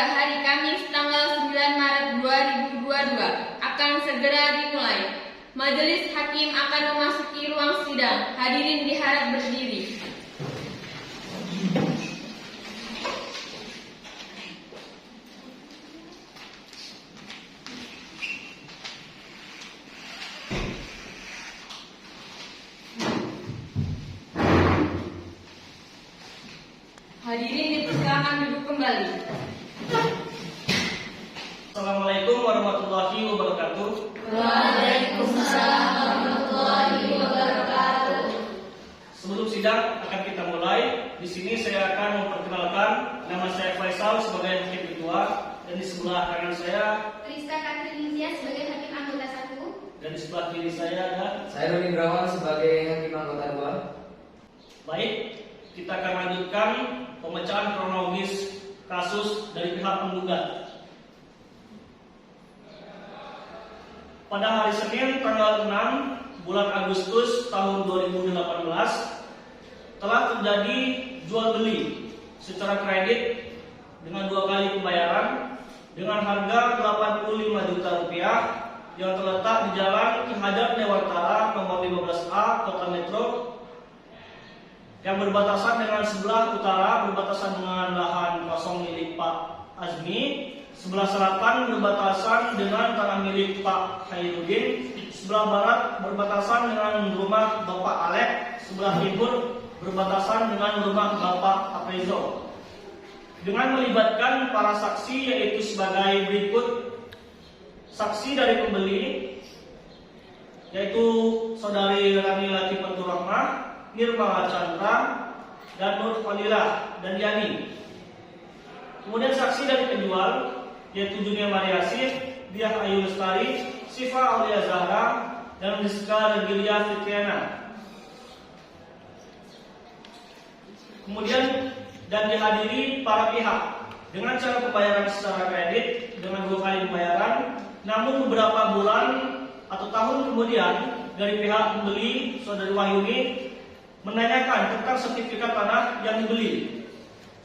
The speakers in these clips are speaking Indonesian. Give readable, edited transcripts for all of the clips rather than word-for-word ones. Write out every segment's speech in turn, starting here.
hari Kamis tanggal 9 Maret 2022 akan segera dimulai. Majelis Hakim akan memasuki ruang sidang. Hadirin diharap berdiri. Hadirin dipersilakan duduk kembali. Assalamualaikum warahmatullahi wabarakatuh. Waalaikumsalam warahmatullahi wabarakatuh. Sebelum sidang akan kita mulai, di sini saya akan memperkenalkan nama saya Faisal sebagai hakim ketua, dan di sebelah kanan saya Rizka Katrinia sebagai hakim anggota 1. dan di sebelah kiri saya ada. Saya Roni Brawan sebagai hakim anggota 2. Baik, kita akan lanjutkan pemecahan kronologis kasus dari pihak penggugat. Pada hari Senin tanggal 6 bulan Agustus tahun 2018 telah terjadi jual beli secara kredit dengan 2 kali pembayaran dengan harga 85 juta rupiah yang terletak di Jalan Ki Hajar Dewantara nomor 15A Kota Metro yang berbatasan dengan sebelah utara berbatasan dengan lahan kosong milik Pak Azmi, sebelah selatan berbatasan dengan tanah milik Pak Khairuddin, sebelah barat berbatasan dengan rumah Bapak Alek, sebelah timur berbatasan dengan rumah Bapak Aprezo. Dengan melibatkan para saksi yaitu sebagai berikut: saksi dari pembeli yaitu Saudari Rani Latifatul Rahmah, Nirmala Chandra, dan Nur Fadilah dan Yani. Kemudian saksi dari penjual yaitu Dunia Mariasih, Diah Ayu Lestari, Siva Aulia Zahra, dan Rizka Regilia Fitriana. Kemudian dan dihadiri para pihak dengan cara pembayaran secara kredit dengan 2 kali pembayaran, namun beberapa bulan atau tahun kemudian dari pihak pembeli Saudari Wahyuni menanyakan tentang sertifikat tanah yang dibeli.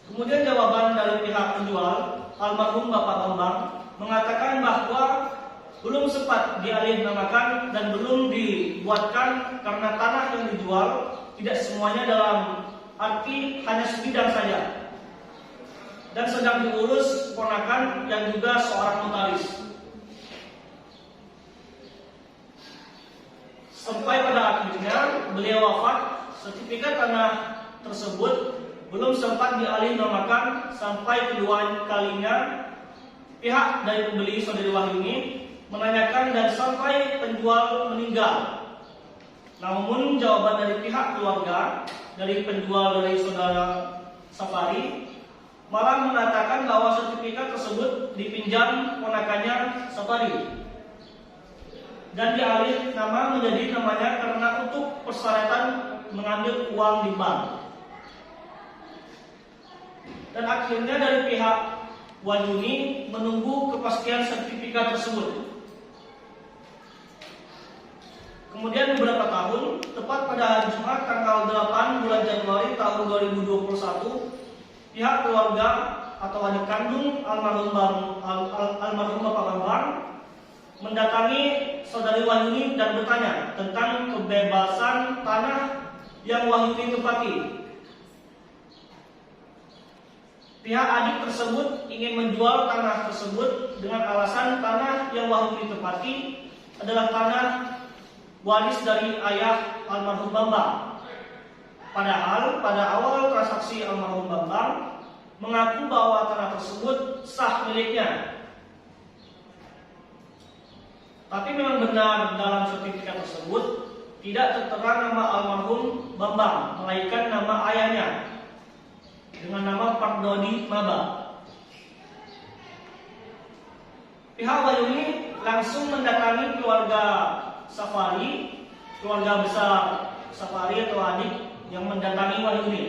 Kemudian jawaban dari pihak penjual, almarhum Bapak Bambang, mengatakan bahwa belum sempat dialih-namakan dan belum dibuatkan karena tanah yang dijual tidak semuanya dalam arti hanya sebidang saja, dan sedang diurus keponakan yang juga seorang notaris. Sampai pada akhirnya beliau wafat, sertifikat tanah tersebut belum sempat dialih-namakan sampai kedua kalinya pihak dari pembeli Saudari Wahyuni menanyakan dan sampai penjual meninggal. Namun jawaban dari pihak keluarga dari penjual dari Saudara Safari malah mengatakan bahwa sertifikat tersebut dipinjam ponakannya Safari dan dialih nama menjadi namanya karena untuk persyaratan mengambil uang di bank. Dan akhirnya dari pihak Wahyuni menunggu kepastian sertifikat tersebut. Kemudian beberapa tahun, tepat pada hari Jumat tanggal 8 bulan Januari tahun 2021, pihak keluarga atau adik kandung almarhum Bapak Bambang mendatangi Saudari Wahyuni dan bertanya tentang kebebasan tanah yang Wahyuni tempati. Pihak adik tersebut ingin menjual tanah tersebut dengan alasan tanah yang Wahyuni tempati adalah tanah waris dari ayah almarhum Bambang. Padahal pada awal transaksi almarhum Bambang mengaku bahwa tanah tersebut sah miliknya. Tapi memang benar dalam sertifikat tersebut tidak tertera nama almarhum Bambang, melainkan nama ayahnya dengan nama Pardodi Maba. Pihak Wahyuni langsung mendatangi keluarga Safari, keluarga besar Safari atau adik yang mendatangi Wahyuni.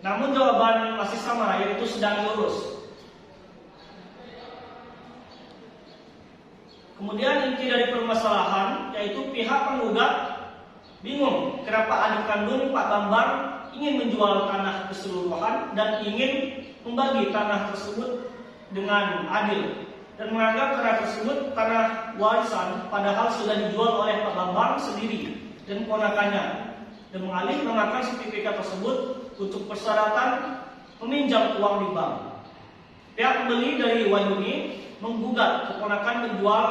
Namun jawaban masih sama, yaitu sedang diurus. Kemudian inti dari permasalahan yaitu pihak penggugat bingung kenapa adik kandung Pak Bambang ingin menjual tanah keseluruhan dan ingin membagi tanah tersebut dengan adil dan menganggap tanah tersebut tanah warisan padahal sudah dijual oleh Pak Bambang sendiri dan keponakannya, dan mengalihkan sertifikat tersebut untuk persyaratan meminjam uang di bank. Pihak pembeli dari Wahyuni menggugat keponakan penjual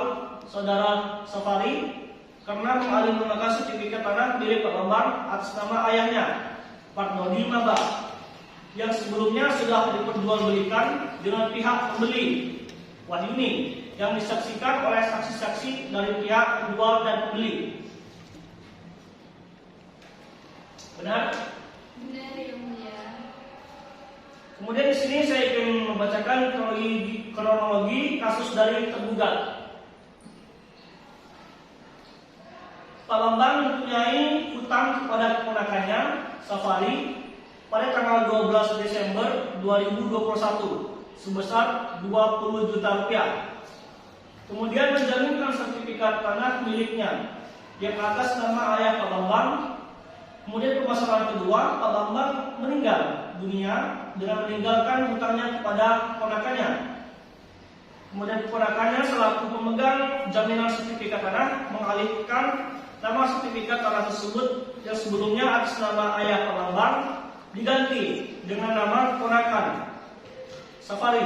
saudara Safari karena mengalihkan sertifikat tanah milik Pak Bambang atas nama ayahnya, Pak Nodi Maba, yang sebelumnya sudah diperjualbelikan dengan pihak pembeli Wahyuni yang disaksikan oleh saksi-saksi dari pihak penjual dan pembeli. Benar? Benar yang mulia. Kemudian di sini saya ingin membacakan kronologi kasus dari tergugat. Pak Bambang mempunyai hutang kepada keponakannya Safari pada tanggal 12 Desember 2021 sebesar 20 juta rupiah. Kemudian menjaminkan sertifikat tanah miliknya yang atas nama ayah Pak Bambang. Kemudian permasalahan kedua, Pak Bambang meninggal dunia dengan meninggalkan hutangnya kepada keponakannya. Kemudian keponakannya selaku pemegang jaminan sertifikat tanah mengalihkan nama sertifikat tanah tersebut yang sebelumnya atas nama ayah Pak Bambang diganti dengan nama keponakan Safari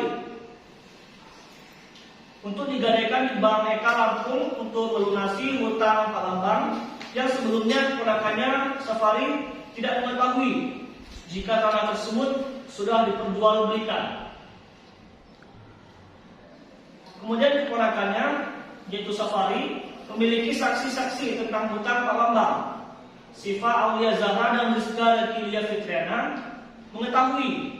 untuk digadaikan di Bank Eka Lampung untuk melunasi hutang Pak Bambang yang sebelumnya keponakannya Safari tidak mengetahui jika tanah tersebut sudah diperjualbelikan. Kemudian keponakannya yaitu Safari memiliki saksi-saksi tentang hutang Pak Bambang. Sifa Aulia Zahra dan Rizka Kilia Fitriana mengetahui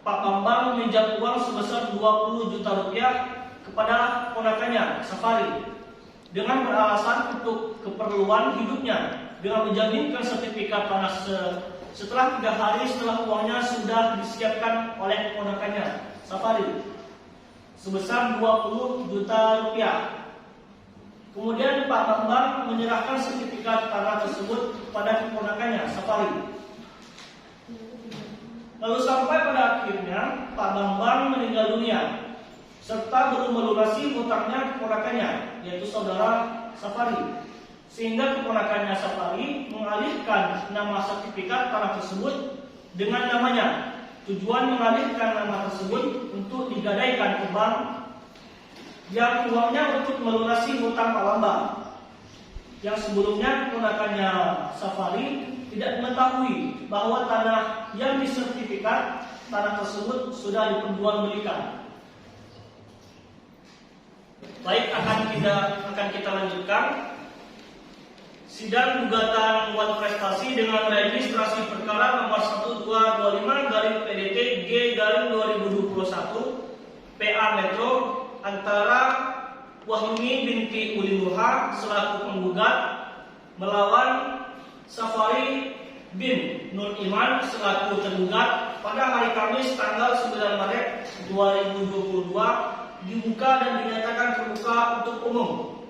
Pak Bambang meminjam uang sebesar 20 juta rupiah kepada keponakannya Safari dengan beralasan untuk keperluan hidupnya dengan menjaminkan sertifikat tanah setelah 3 hari setelah uangnya sudah disiapkan oleh keponakannya Safari sebesar 20 juta rupiah. Kemudian Pak Bambang menyerahkan sertifikat tanah tersebut kepada keponakannya Safari. Lalu sampai pada akhirnya Pak Bambang meninggal dunia serta belum melunasi hutangnya keponakannya yaitu saudara Safari, sehingga keponakannya Safari mengalihkan nama sertifikat tanah tersebut dengan namanya. Tujuan mengalihkan nama tersebut untuk digadaikan ke bank yang uangnya untuk melunasi hutang Pak Bambang yang sebelumnya keponakannya Safari tidak mengetahui bahwa tanah yang disertifikat tanah tersebut sudah diperjualbelikan. Baik, akan kita lanjutkan sidang gugatan muat prestasi dengan registrasi perkara nomor 1225/PDT-G/2021 PA Metro antara Wahyuni binti Ulinuha selaku penggugat melawan Safari bin Nur Iman selaku tergugat pada hari Kamis tanggal 9 Maret 2022 dibuka dan dinyatakan terbuka untuk umum.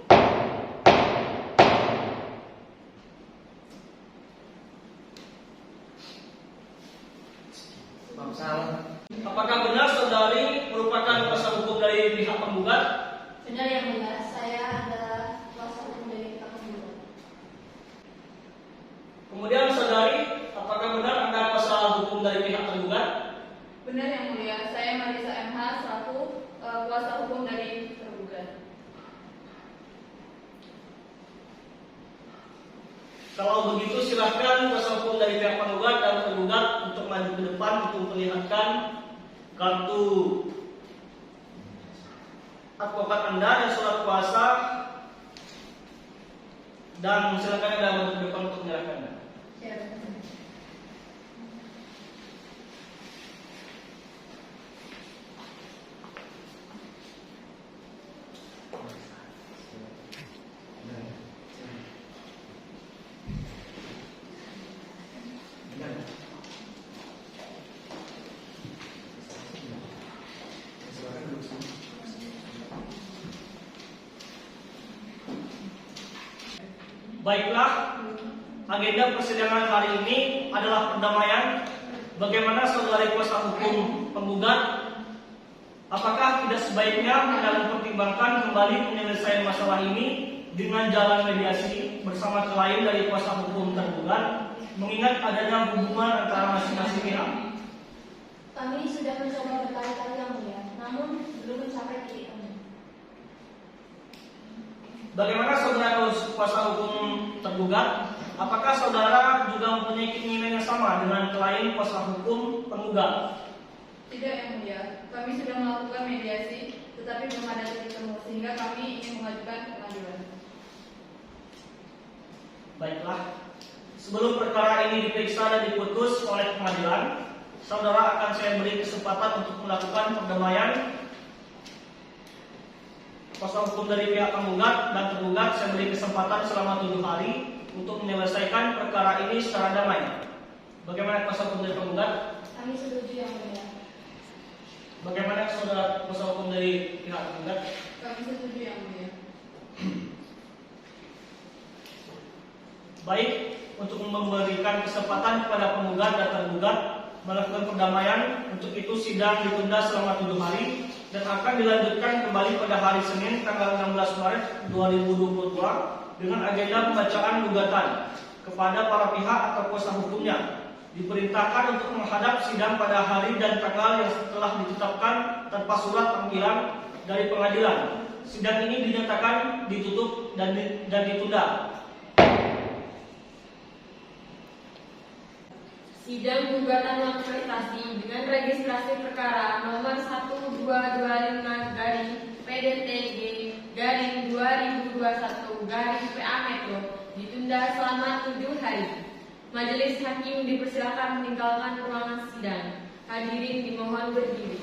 Apakah benar saudari merupakan kuasa hukum dari pihak penggugat? Benar yang mulia, saya adalah kuasa hukum dari pihak penggugat. Kemudian saudari, apakah benar Anda kuasa hukum dari pihak tergugat? Benar yang mulia, saya Marisa MH selaku kuasa hukum dari tergugat. Kalau begitu silakan kuasa hukum dari pihak penggugat dan tergugat untuk maju ke depan untuk memperlihatkan kartu advokat Anda dan surat kuasa, dan silakan Anda maju ke depan untuk menyerahkannya. Baiklah, agenda persidangan hari ini adalah perdamaian bagaimana saudara kuasa hukum penggugat? Apakah tidak sebaiknya dalam pertimbangkan kembali penyelesaian masalah ini dengan jalan mediasi bersama klien dari kuasa hukum tergugat, mengingat adanya hubungan antara masing-masing pihak? Kami sudah mencoba berkali-kali yang mulia, namun belum mencapai titik temu. Bagaimana saudara kuasa hukum tergugat? Apakah saudara juga mempunyai keinginan yang sama dengan klien kuasa hukum penggugat? Tidak yang mulia, kami sudah melakukan mediasi, tetapi belum ada titik temu, sehingga kami ingin mengajukan ke pengadilan. Baiklah, sebelum perkara ini diperiksa dan diputus oleh pengadilan, saudara akan saya beri kesempatan untuk melakukan perdamaian. Kuasa hukum dari pihak penggugat dan tergugat saya beri kesempatan selama 7 hari untuk menyelesaikan perkara ini secara damai. Bagaimana kuasa hukum dari penggugat? Kami setuju yang mulia. Bagaimana saudara kuasa hukum dari pihak penggugat? Kami setuju yang mulia. Baik, untuk memberikan kesempatan kepada penggugat dan tergugat melakukan perdamaian, untuk itu sidang ditunda selama 7 hari dan akan dilanjutkan kembali pada hari Senin tanggal 16 Maret 2022 dengan agenda pembacaan gugatan kepada para pihak atau kuasa hukumnya. Diperintahkan untuk menghadap sidang pada hari dan tanggal yang telah ditetapkan tanpa surat panggilan dari pengadilan. Sidang ini dinyatakan ditutup dan ditunda. Sidang gugatan ulang prestasi dengan registrasi perkara nomor 1225/PDTG/2021/PA Metro ditunda selama 7 hari. Majelis hakim dipersilakan meninggalkan ruangan sidang. Hadirin dimohon berdiri.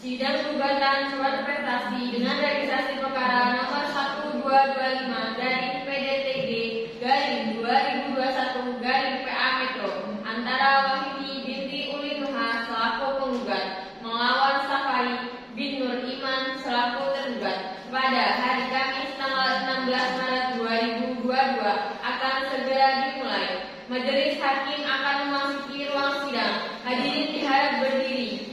Sidang gugatan surat prestasi dengan registrasi perkara nomor 1225/PDTG/2021/PA Metro antara Wahidi binti Uli Nuha selaku penggugat melawan Safari bin Nur Iman selaku tergugat pada hari Kamis tanggal 16 Maret 2022 akan segera dimulai. Majelis hakim akan memasuki ruang sidang. Hadirin diharap berdiri.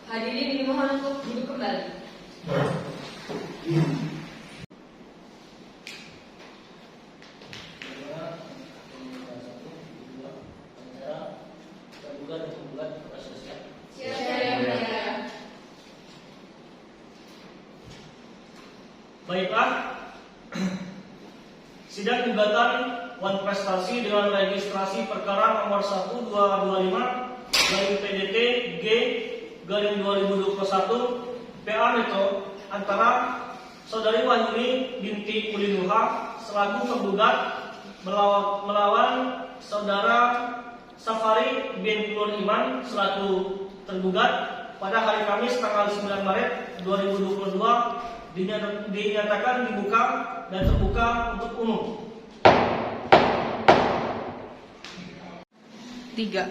Hadirin dimohon untuk duduk kembali. Baiklah, sidang gugatan wan prestasi dengan registrasi perkara nomor 1225/PDT-G/2021 PA Metro antara saudari Wahyuni binti Uli Nuha selaku penggugat melawan saudara Safari bin Nur Iman selaku tergugat pada hari Kamis tanggal 9 Maret 2022 dinyatakan dibuka dan terbuka untuk umum. 3.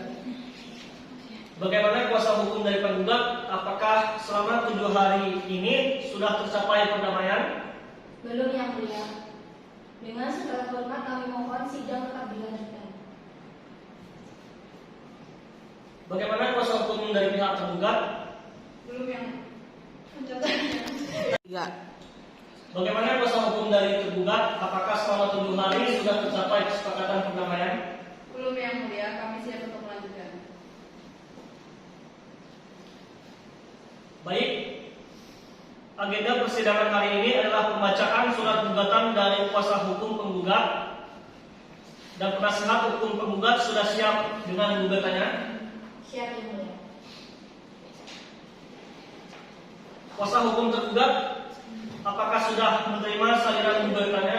Bagaimana kuasa hukum dari penggugat? Apakah selama 7 hari ini sudah tercapai perdamaian? Belum yang mulia. Dengan segala hormat kami mohon sidang tetap dilanjutkan. Bagaimana kuasa hukum dari pihak tergugat? Belum yang pencatatnya. 3. Bagaimana kuasa hukum dari tergugat? Apakah selama 7 hari sudah tercapai kesepakatan perdamaian? Belum yang mulia, kami siap untuk melanjutkan. Baik, agenda persidangan hari ini adalah pembacaan surat gugatan dari kuasa hukum penggugat dan penasihat hukum penggugat sudah siap dengan gugatannya. Siap yang mulia. Kuasa hukum tergugat, apakah sudah menerima salinan gugatannya?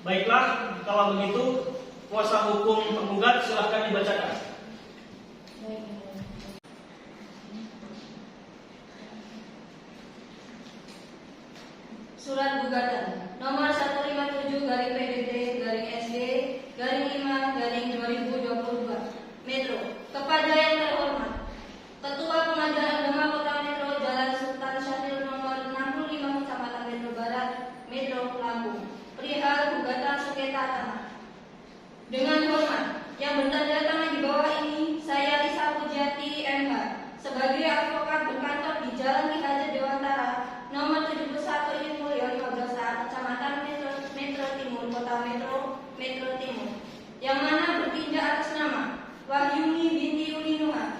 Baiklah, kalau begitu kuasa hukum penggugat silahkan dibacakan. Baik, yang mulia. Surat gugatan nomor 157/PDT/SG/5/2022 Metro kepada yang terhormat Ketua Pengadilan Agama Kota Metro Jalan Sultan Syahrir nomor 65 Kecamatan Metro Barat Metro Lampung perihal gugatan sengketa tanah. Dengan hormat yang bertanda tangan di bawah ini, saya Lisa Pujiati MH sebagai advokat berkantor di Jalan Ki Hajar Dewantara nomor 71 Unit Mulyo 15A Kecamatan Metro Timur Kota Metro Timur yang mana bertindak atas nama Wahyuni binti Ulinuha,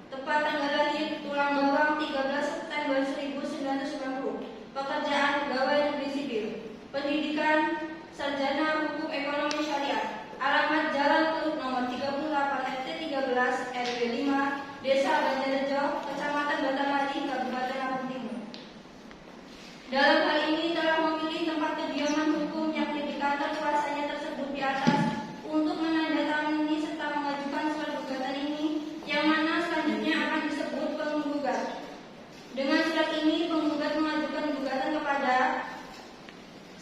tepat tanggal lahir Tulang Bawang 13 September 1990, pekerjaan pegawai negeri sipil, pendidikan sarjana hukum ekonomi syariah, alamat Jalan Teluk nomor 38 RT 13 RW 5 Desa Banjarrejo, Kecamatan Batamadi, Kabupaten Lampung Timur. Dalam hal ini telah memilih tempat kediaman hukum yakni di kantor kuasanya tersebut di atas untuk menandatangani serta mengajukan surat gugatan ini yang mana selanjutnya akan disebut penggugat. Dengan surat ini penggugat mengajukan gugatan kepada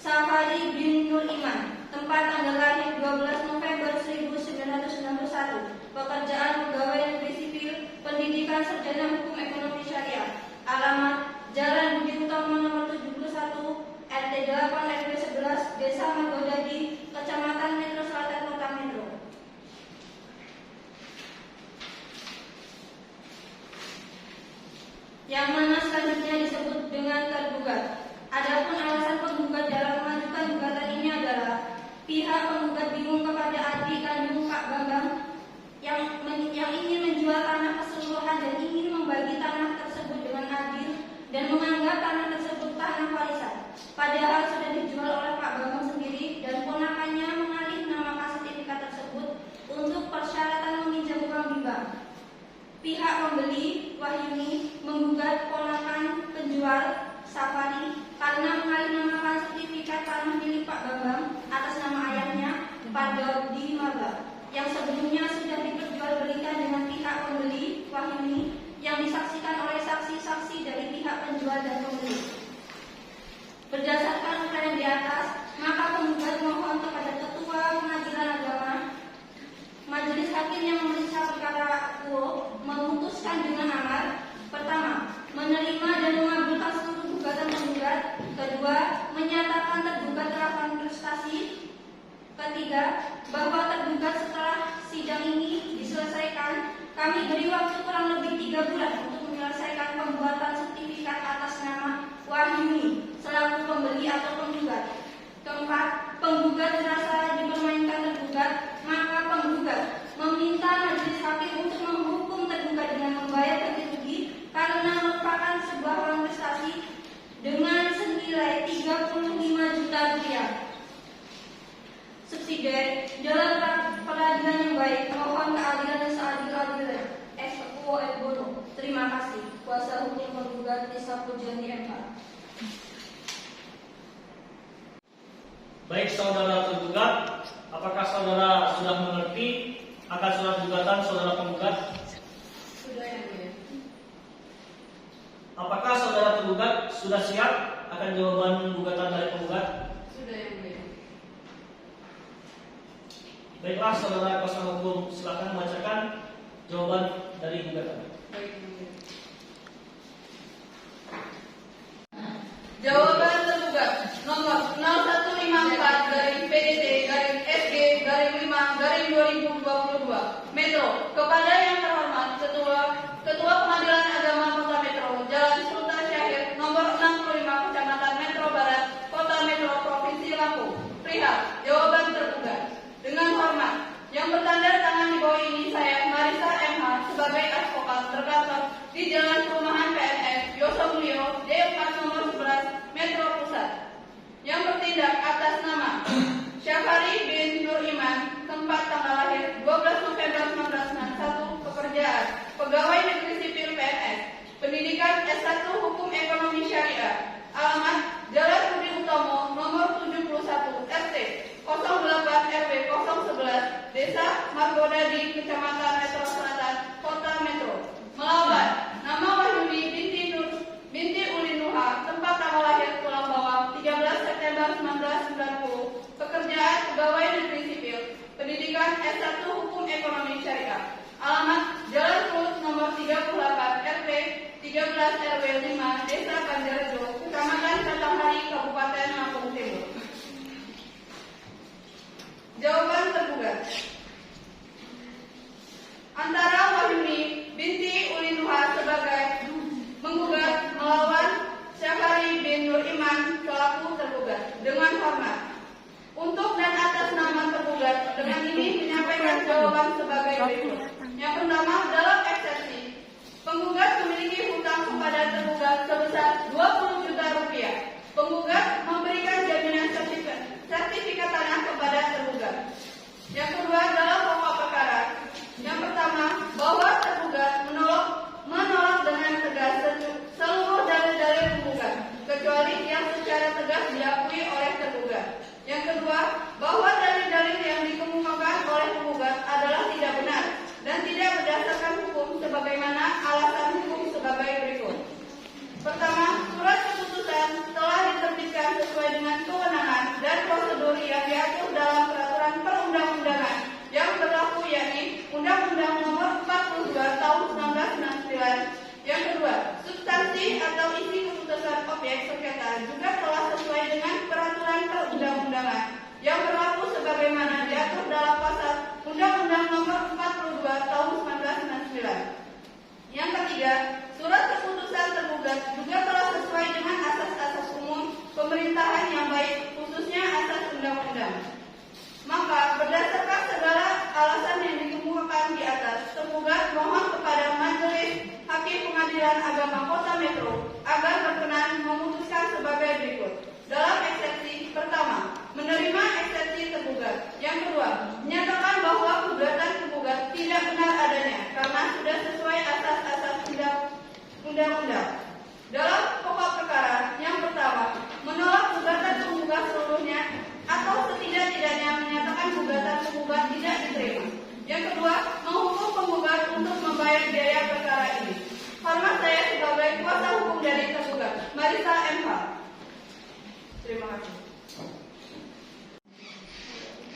Safari bin Nur Iman, tempat tanggal lahir 12 November 1991, pekerjaan pegawai negeri sipil, pendidikan sarjana hukum ekonomi syariah, alamat Jalan Budi Utomo nomor 71 RT 8 RW 11 Desa Magodadi, Kecamatan Metro Selatan Kota Metro. Yang mana selanjutnya disebut dengan tergugat. Adapun alasan penggugat dalam mengajukan gugatan ini adalah pihak penggugat bingung kepada adik kandung Pak Bambang yang ingin menjual tanah keseluruhan dan ingin membagi tanah tersebut dengan adil dan menganggap tanah tersebut tanah warisan. Padahal sudah dijual oleh Pak Bambang sendiri dan ponakannya mengalih namakan sertifikat tersebut untuk persyaratan meminjam uang di bank. Pihak pembeli Wahyuni menggugat ponakan penjual Safari karena mengatasnamakan sertifikat tanah milik Pak Bambang atas nama ayahnya Pak Daudi Maga yang sebelumnya sudah diperjualbelikan dengan pihak pembeli Wahyuni yang disaksikan oleh saksi-saksi dari pihak penjual dan pembeli. Berdasarkan uraian di atas, maka penggugat mohon kepada Ketua Pengadilan Agama Majelis Hakim yang memeriksa perkara akuo memutuskan dengan amar: pertama, menerima dan mengabulkan seluruh gugatan penggugat; kedua, menyatakan tergugat telah kontestasi; ketiga, bahwa tergugat setelah sidang ini diselesaikan, kami beri waktu kurang lebih 3 bulan untuk menyelesaikan pembuatan sertifikat atas nama Wahyuni selaku pembeli atau penggugat. Keempat, penggugat merasa dipermainkan tergugat, maka penggugat meminta majelis hakim untuk menghukum tergugat dengan membayar ganti rugi karena merupakan sebuah kontestasi dengan senilai 35 juta rupiah. Subsidi dalam peradilan yang baik, mohon keadilan dan seadil-adilnya. Ex Equo et Bono. Terima kasih. Kuasa hukum penggugat Lisa Pujiati MH. Baik saudara tergugat, apakah saudara sudah mengerti akan surat gugatan saudara penggugat? Sudah yang mulia. Apakah saudara tergugat sudah siap akan jawaban gugatan dari penggugat? Sudah yang mulia. Baiklah saudara kuasa hukum, silakan membacakan jawaban dari gugatan. Baik, yang mulia. Jawaban tergugat nomor 0154/PDT/SG/5/2022 Metro kepada yang terhormat Ketua Pengadilan Agama Kota Metro Jalan Sultan Syahrir nomor 65 Kecamatan Metro Barat Kota Metro Provinsi Lampung perihal jawaban tergugat. Dengan hormat yang bertanda tangan di bawah ini, saya Marisa MH sebagai advokat berkantor di Jalan Perumahan PNS Yoso Mulyo D4 nomor 11 Metro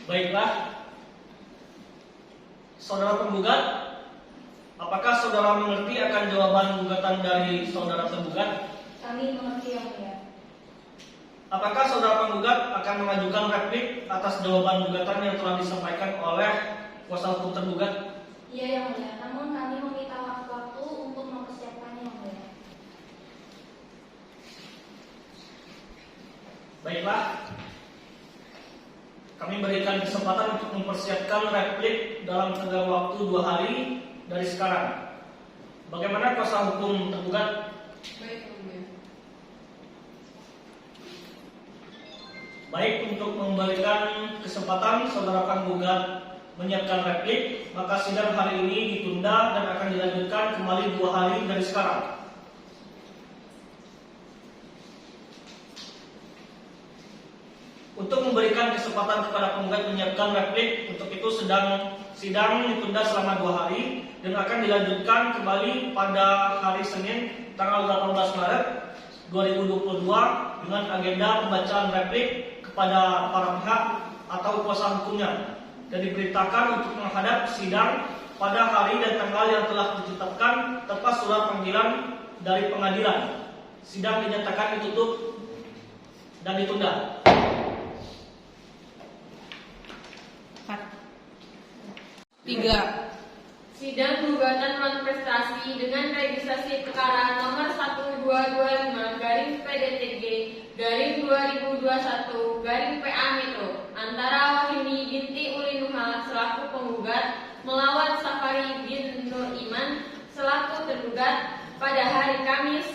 Baiklah, saudara penggugat, apakah saudara mengerti akan jawaban gugatan dari saudara tergugat? Kami mengerti yang mulia. Apakah saudara penggugat akan mengajukan replik atas jawaban gugatan yang telah disampaikan oleh kuasa hukum tergugat? Iya yang mulia, namun kami meminta waktu untuk mempersiapkannya yang mulia. Baiklah, kami berikan kesempatan untuk mempersiapkan replik dalam tenggang waktu 2 hari dari sekarang. Bagaimana kuasa hukum tergugat? Baik, Yang Mulia. Baik, untuk memberikan kesempatan saudara penggugat menyiapkan replik, maka sidang hari ini ditunda dan akan dilanjutkan kembali 2 hari dari sekarang. Untuk memberikan kesempatan kepada penggugat menyiapkan replik, untuk itu sidang ditunda selama 2 hari dan akan dilanjutkan kembali pada hari Senin tanggal 18 Maret 2022 dengan agenda pembacaan replik kepada para pihak atau kuasa hukumnya dan diberitakan untuk menghadap sidang pada hari dan tanggal yang telah ditetapkan tanpa surat panggilan dari pengadilan. Sidang dinyatakan ditutup dan ditunda. Tiga. Sidang gugatan non-prestasi dengan registrasi perkara nomor 1225/PDTG/2021/PA Metro antara Wahyuni binti Ulinuha selaku penggugat melawan Safari bin Nur Iman selaku tergugat pada hari Kamis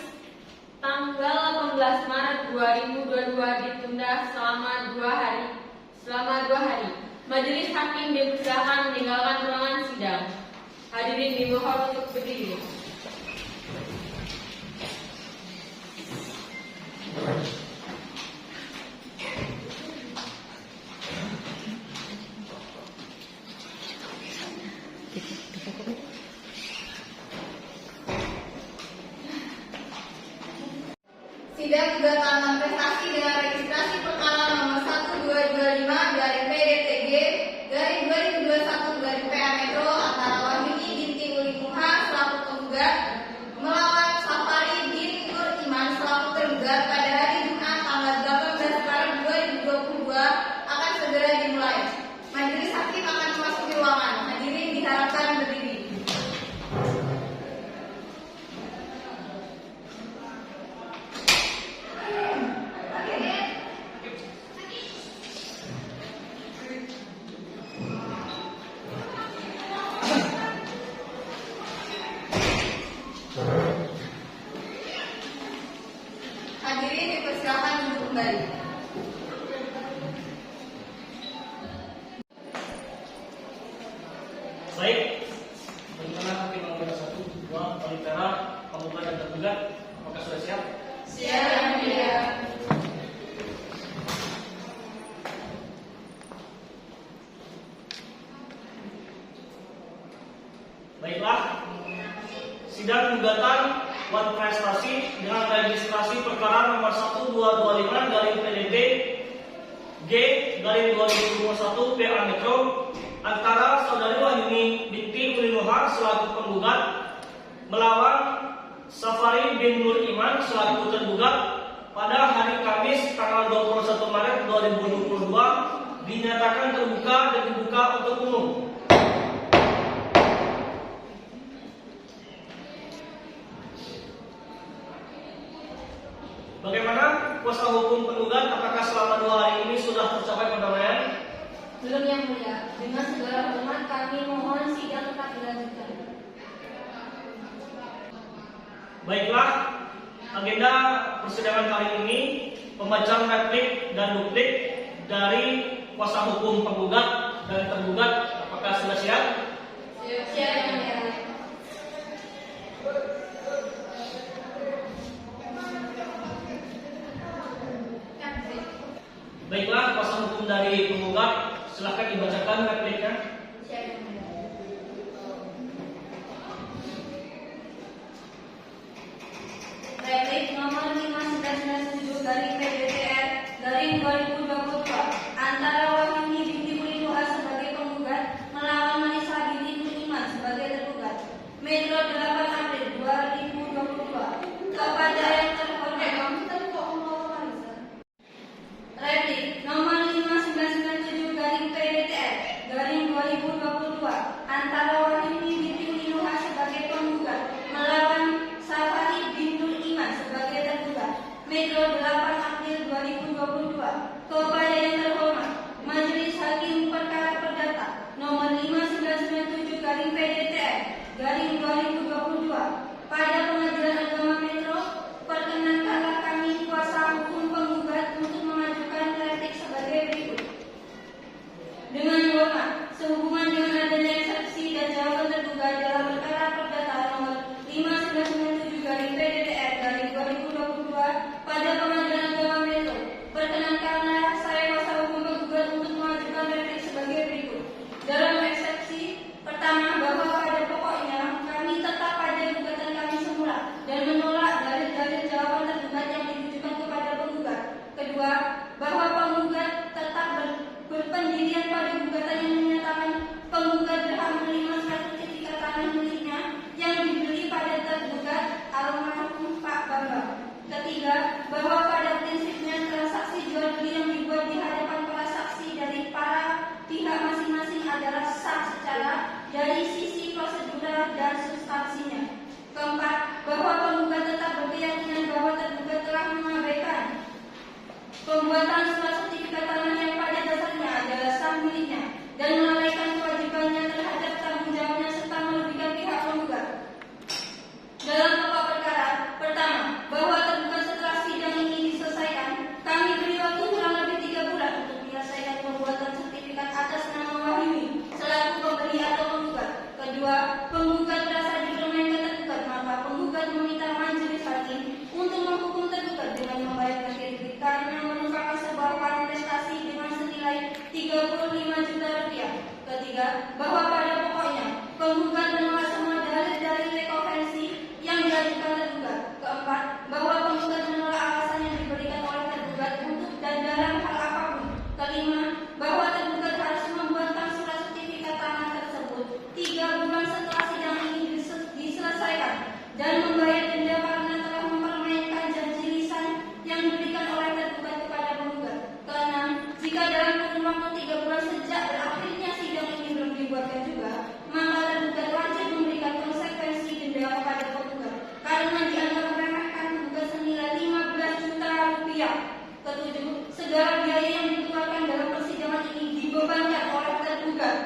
tanggal 18 Maret 2022 ditunda selama 2 hari. Majelis hakim dipersilakan meninggalkan ruangan sidang. Hadirin dimohon untuk berdiri. Sidang gugatan non-prestasi dengan registrasi perkara nomor 1225/PDTG/2021/PA Metro antara Wahyuni binti Ulinuha selaku penggugat melawan Safari bin Nur Iman selaku tergugat pada hari Jumat tanggal 18 Maret 2022 akan segera dimulai. Majelis hakim akan memasuki ruangan. Hadirin diharapkan berdiri. Hadirin dipersilakan duduk kembali. Baik, bagaimana hakim nomor 1, 2, Palitera, penggugat dan tergugat? Apakah sudah siap? Siap, Yang Mulia. Baiklah, sidang gugatan wan prestasi dengan registrasi perkara nomor 1225/PDTG/2021/PA Metro antara saudari Wahyuni binti Ulinuha selaku penggugat melawan Safari bin Nur Iman selaku tergugat pada hari Kamis tanggal 21 Maret 2022 dinyatakan terbuka dan dibuka untuk umum. Bagaimana kuasa hukum penggugat? Apakah selama 2 hari ini sudah tercapai perdamaian? Belum yang mulia, dengan segala hormat kami mohon sidang tetap dilanjutkan. Baiklah, agenda persidangan kali ini pembacaan replik dan duplik dari kuasa hukum penggugat dan tergugat. Apakah sudah siap? Siap yang mulia. Baiklah, kuasa hukum dari penggugat, silakan dibacakan repliknya. Siap yang mulia. Replik nomor 5997 dari PDTR dari 2022 antara Wahyuni binti Ulinuha Metro 8 April 2022. Kepada yang terhormat, Kamu tadi kok ngomong Marisa? replik nomor 5997 garing PDTR garing 2022 antara Wahyuni binti Ulinuha sebagai penggugat melawan Safari bin Nur Iman sebagai tergugat. Metro 8 April 2022. Kepada yang terhormat, Majelis Hakim Perkara Perdata nomor 5997 garing PDTR garing 2022 pada Pengadilan Agama Metro, perkenankanlah kami kuasa hukum penggugat untuk mengajukan replik sebagai berikut. Dengan hormat, sehubungan dengan adanya eksepsi dan jawaban terduga dalam perkara perdata nomor 5997 garing PDTR garing 2022 pada Pengadilan Agama Metro, perkenankanlah saya kuasa hukum penggugat untuk mengajukan replik sebagai berikut. Dalam eksepsi pertama, bahwa pada pokoknya kami tetap pada gugatan kami semula dan menolak dalil-dalil jawaban tergugat yang ditujukan kepada penggugat. Kedua, bahwa penggugat tetap berpendirian pada gugatan yang menyatakan penggugat berhak menerima sertifikat tanah miliknya yang dibeli pada tergugat almarhum Pak Bambang. Ketiga, bahwa pada prinsipnya transaksi jual beli yang dibuat di hadapan para saksi dari para pihak masing-masing adalah sah secara dari sisi prosedural dan substansinya. Keempat, bahwa penggugat tetap berkeyakinan bahwa tergugat telah mengabaikan pembuatan surat sertifikat tanah yang pada dasarnya adalah sah miliknya dan melalaikan kewajibannya terhadap tanggung jawabnya serta merugikan pihak penggugat. Dalam pokok perkara, pertama, bahwa tergugat setelah sidang ini diselesaikan, kami beri waktu kurang lebih 3 bulan untuk menyelesaikan pembuatan sertifikat atas nama Wahyuni selaku pembeli atau penggugat. Kedua, penggugat merasa dipermainkan tergugat, maka penggugat meminta majelis hakim untuk menghukum tergugat dengan membayar ganti rugi karena merupakan sebuah kontestasi dengan senilai 35 juta rupiah. Ketiga, bahwa pada pokoknya penggugat menolak semua dalil-dalil rekonvensi yang diajukan tergugat. Keempat, bahwa penggugat menolak alasan yang diberikan oleh tergugat untuk dan dalam hal apapun. Kelima, bahwa tergugat harus membuatkan surat sertifikat tanah tersebut 3 bulan setelah sidang ini diselesaikan dan membayar denda karena telah mempermainkan janji lisan yang diberikan oleh tergugat kepada penggugat. Keenam, jika dalam kurun waktu 3 bulan sejak berakhirnya sidang ini belum dibuatkan juga, maka tergugat wajib memberikan konsekuensi denda kepada penggugat karena dianggap meremehkan penggugat senilai 15 juta rupiah. Ketujuh, segala biaya yang dikeluarkan dalam persidangan ini dibebankan oleh tergugat.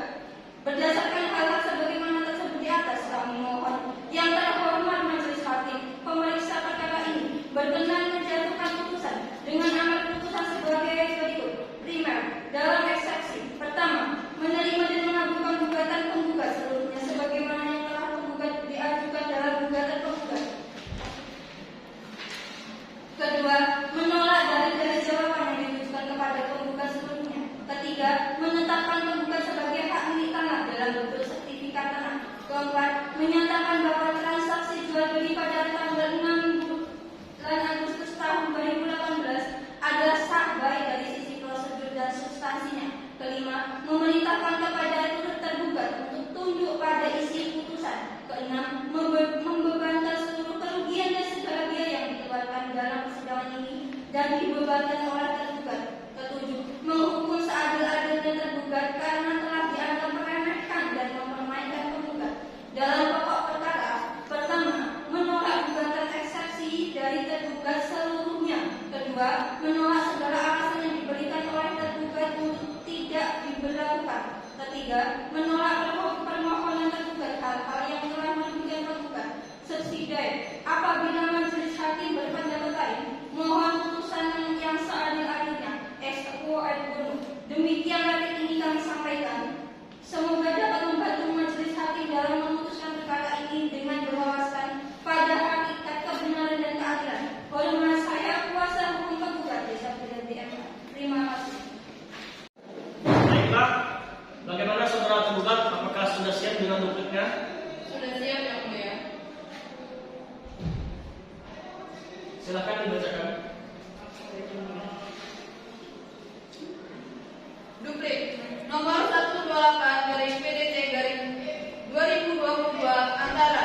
Berdasarkan hal sebagaimana tersebut di atas, kami mohon yang terhormat majelis hakim pemeriksa perkara ini berkenan menjatuhkan putusan dengan amar putusan sebagai berikut. Primer, dalam eksepsi pertama, menerima dan mengabulkan gugatan penggugat seluruhnya sebagaimana yang telah penggugat diajukan dalam gugatan penggugat. Kedua, menolak dalil-dalil jawaban yang ditujukan kepada penggugat seluruhnya. Ketiga, menetapkan penggugat sebagai hak milik tanah dalam bentuk sertifikat tanah. Keempat, menyatakan bahwa transaksi jual beli pada tanggal 6 bulan Agustus tahun 2018 adalah sah baik dari sisi prosedur dan substansinya. Kelima, memerintahkan kepada turut tergugat untuk tunduk pada isi putusan. Keenam, membebankan seluruh kerugian dan segala biaya yang dikeluarkan dalam persidangan ini dan dibebankan oleh tergugat. Ketujuh, menghukum seadil-adilnya tergugat karena telah dianggap meremehkan dan mempermainkan penggugat. Dalam pokok perkara, pertama, menolak gugatan eksepsi dari tergugat seluruhnya. Kedua, menolak segala alasan yang diberikan oleh tergugat untuk tidak diberlakukan. Ketiga, menolak permohonan tergugat hal-hal yang telah merugikan penggugat. Subsidiary, apabila majelis hakim berpendapat lain, mohon putusan yang seadil-adilnya. Ex quo ad bono. Demikian replik ini kami sampaikan. Semoga dapat membantu majelis hakim dalam memutuskan perkara ini dengan berwawasan pada hakikat kebenaran dan keadilan. Hormat saya kuasa hukum penggugat Desa Pidati MA. Terima kasih. Baiklah, bagaimana saudara tergugat? Apakah sudah siap dengan dupliknya? Sudah siap yang mulia. Silakan dibacakan. Duplik nomor 128 garing PDT garing 2022 antara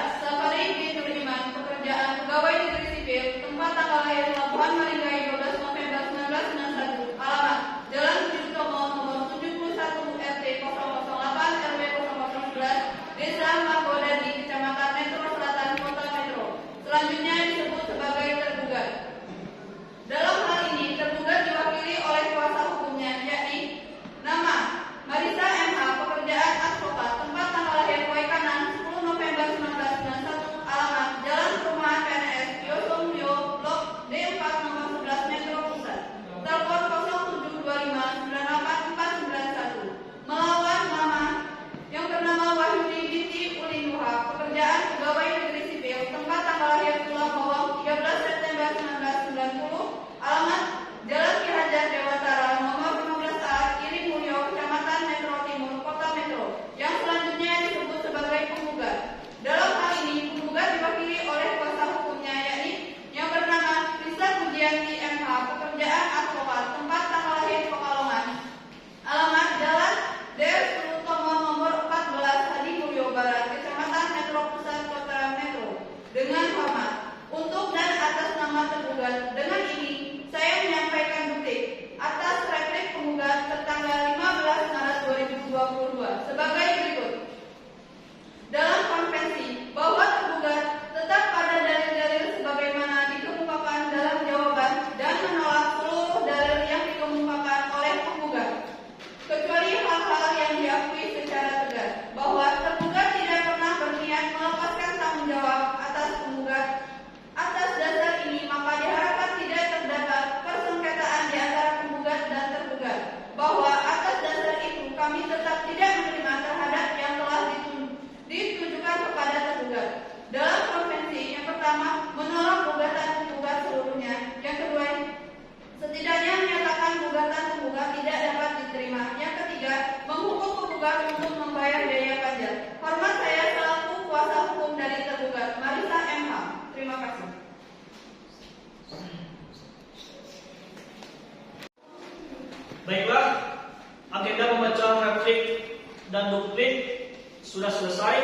Sudah selesai.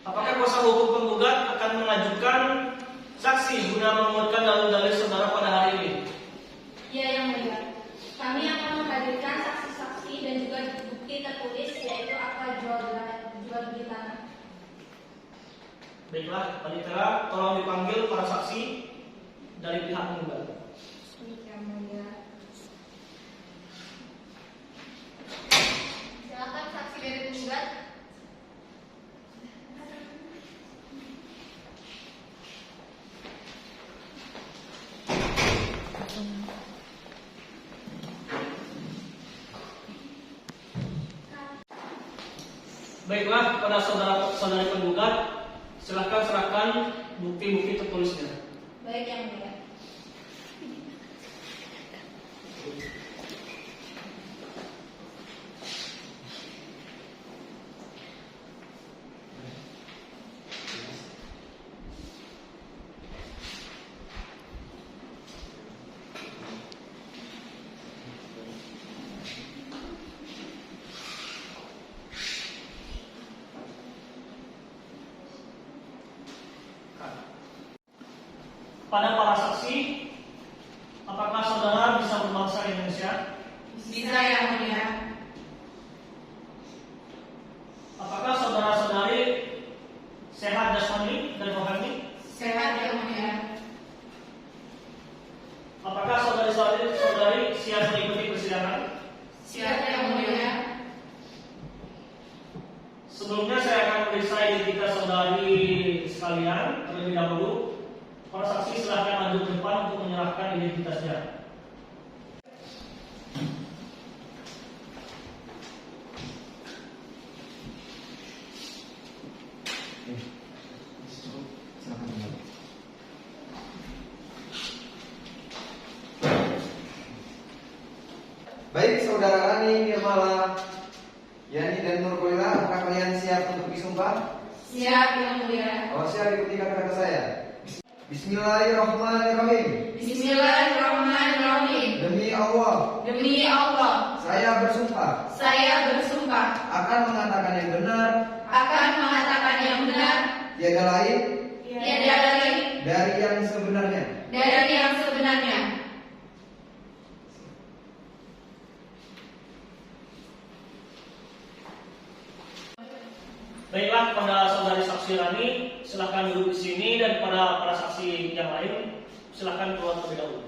Apakah kuasa hukum penggugat akan mengajukan saksi guna menguatkan dalil-dalil saudara pada hari ini? Ya, yang mulia. Kami akan menghadirkan saksi-saksi dan juga bukti tertulis, yaitu akta jual beli tanah. Baiklah, Panitera, tolong dipanggil para saksi dari pihak penggugat. Yang mulia. Silakan saksi dari penggugat. Baiklah, kepada saudara-saudari penggugat, silakan serahkan bukti-bukti tertulisnya. Baik, yang mulia. Pada para saksi, apakah saudara bisa berbahasa Indonesia? Bisa, yang mulia. Apakah saudara-saudari sehat jasmani dan rohani? Sehat, yang mulia. Apakah saudari-saudari siap mengikuti persidangan? Siap, yang mulia. Sebelumnya saya akan memeriksa identitas saudari sekalian terlebih dahulu. Para saksi silakan maju ke depan untuk menyerahkan identitasnya. Baik, saudara Rani, Nirmala, Yani dan Nurkulila, apakah kalian siap untuk disumpah? Siap, yang mulia. Oh, siap, ikuti kata-kata saya. Bismillahirrahmanirrahim. Bismillahirrahmanirrahim. Demi Allah, Demi Allah, saya bersumpah saya bersumpah akan mengatakan yang benar, akan mengatakan yang benar, tiada lain tiada lain dari yang sebenarnya. dari yang sebenarnya. Baiklah, kepada saudari saksi Rani, silakan duduk di sini, dan pada para saksi yang lain, silakan keluar terlebih dahulu.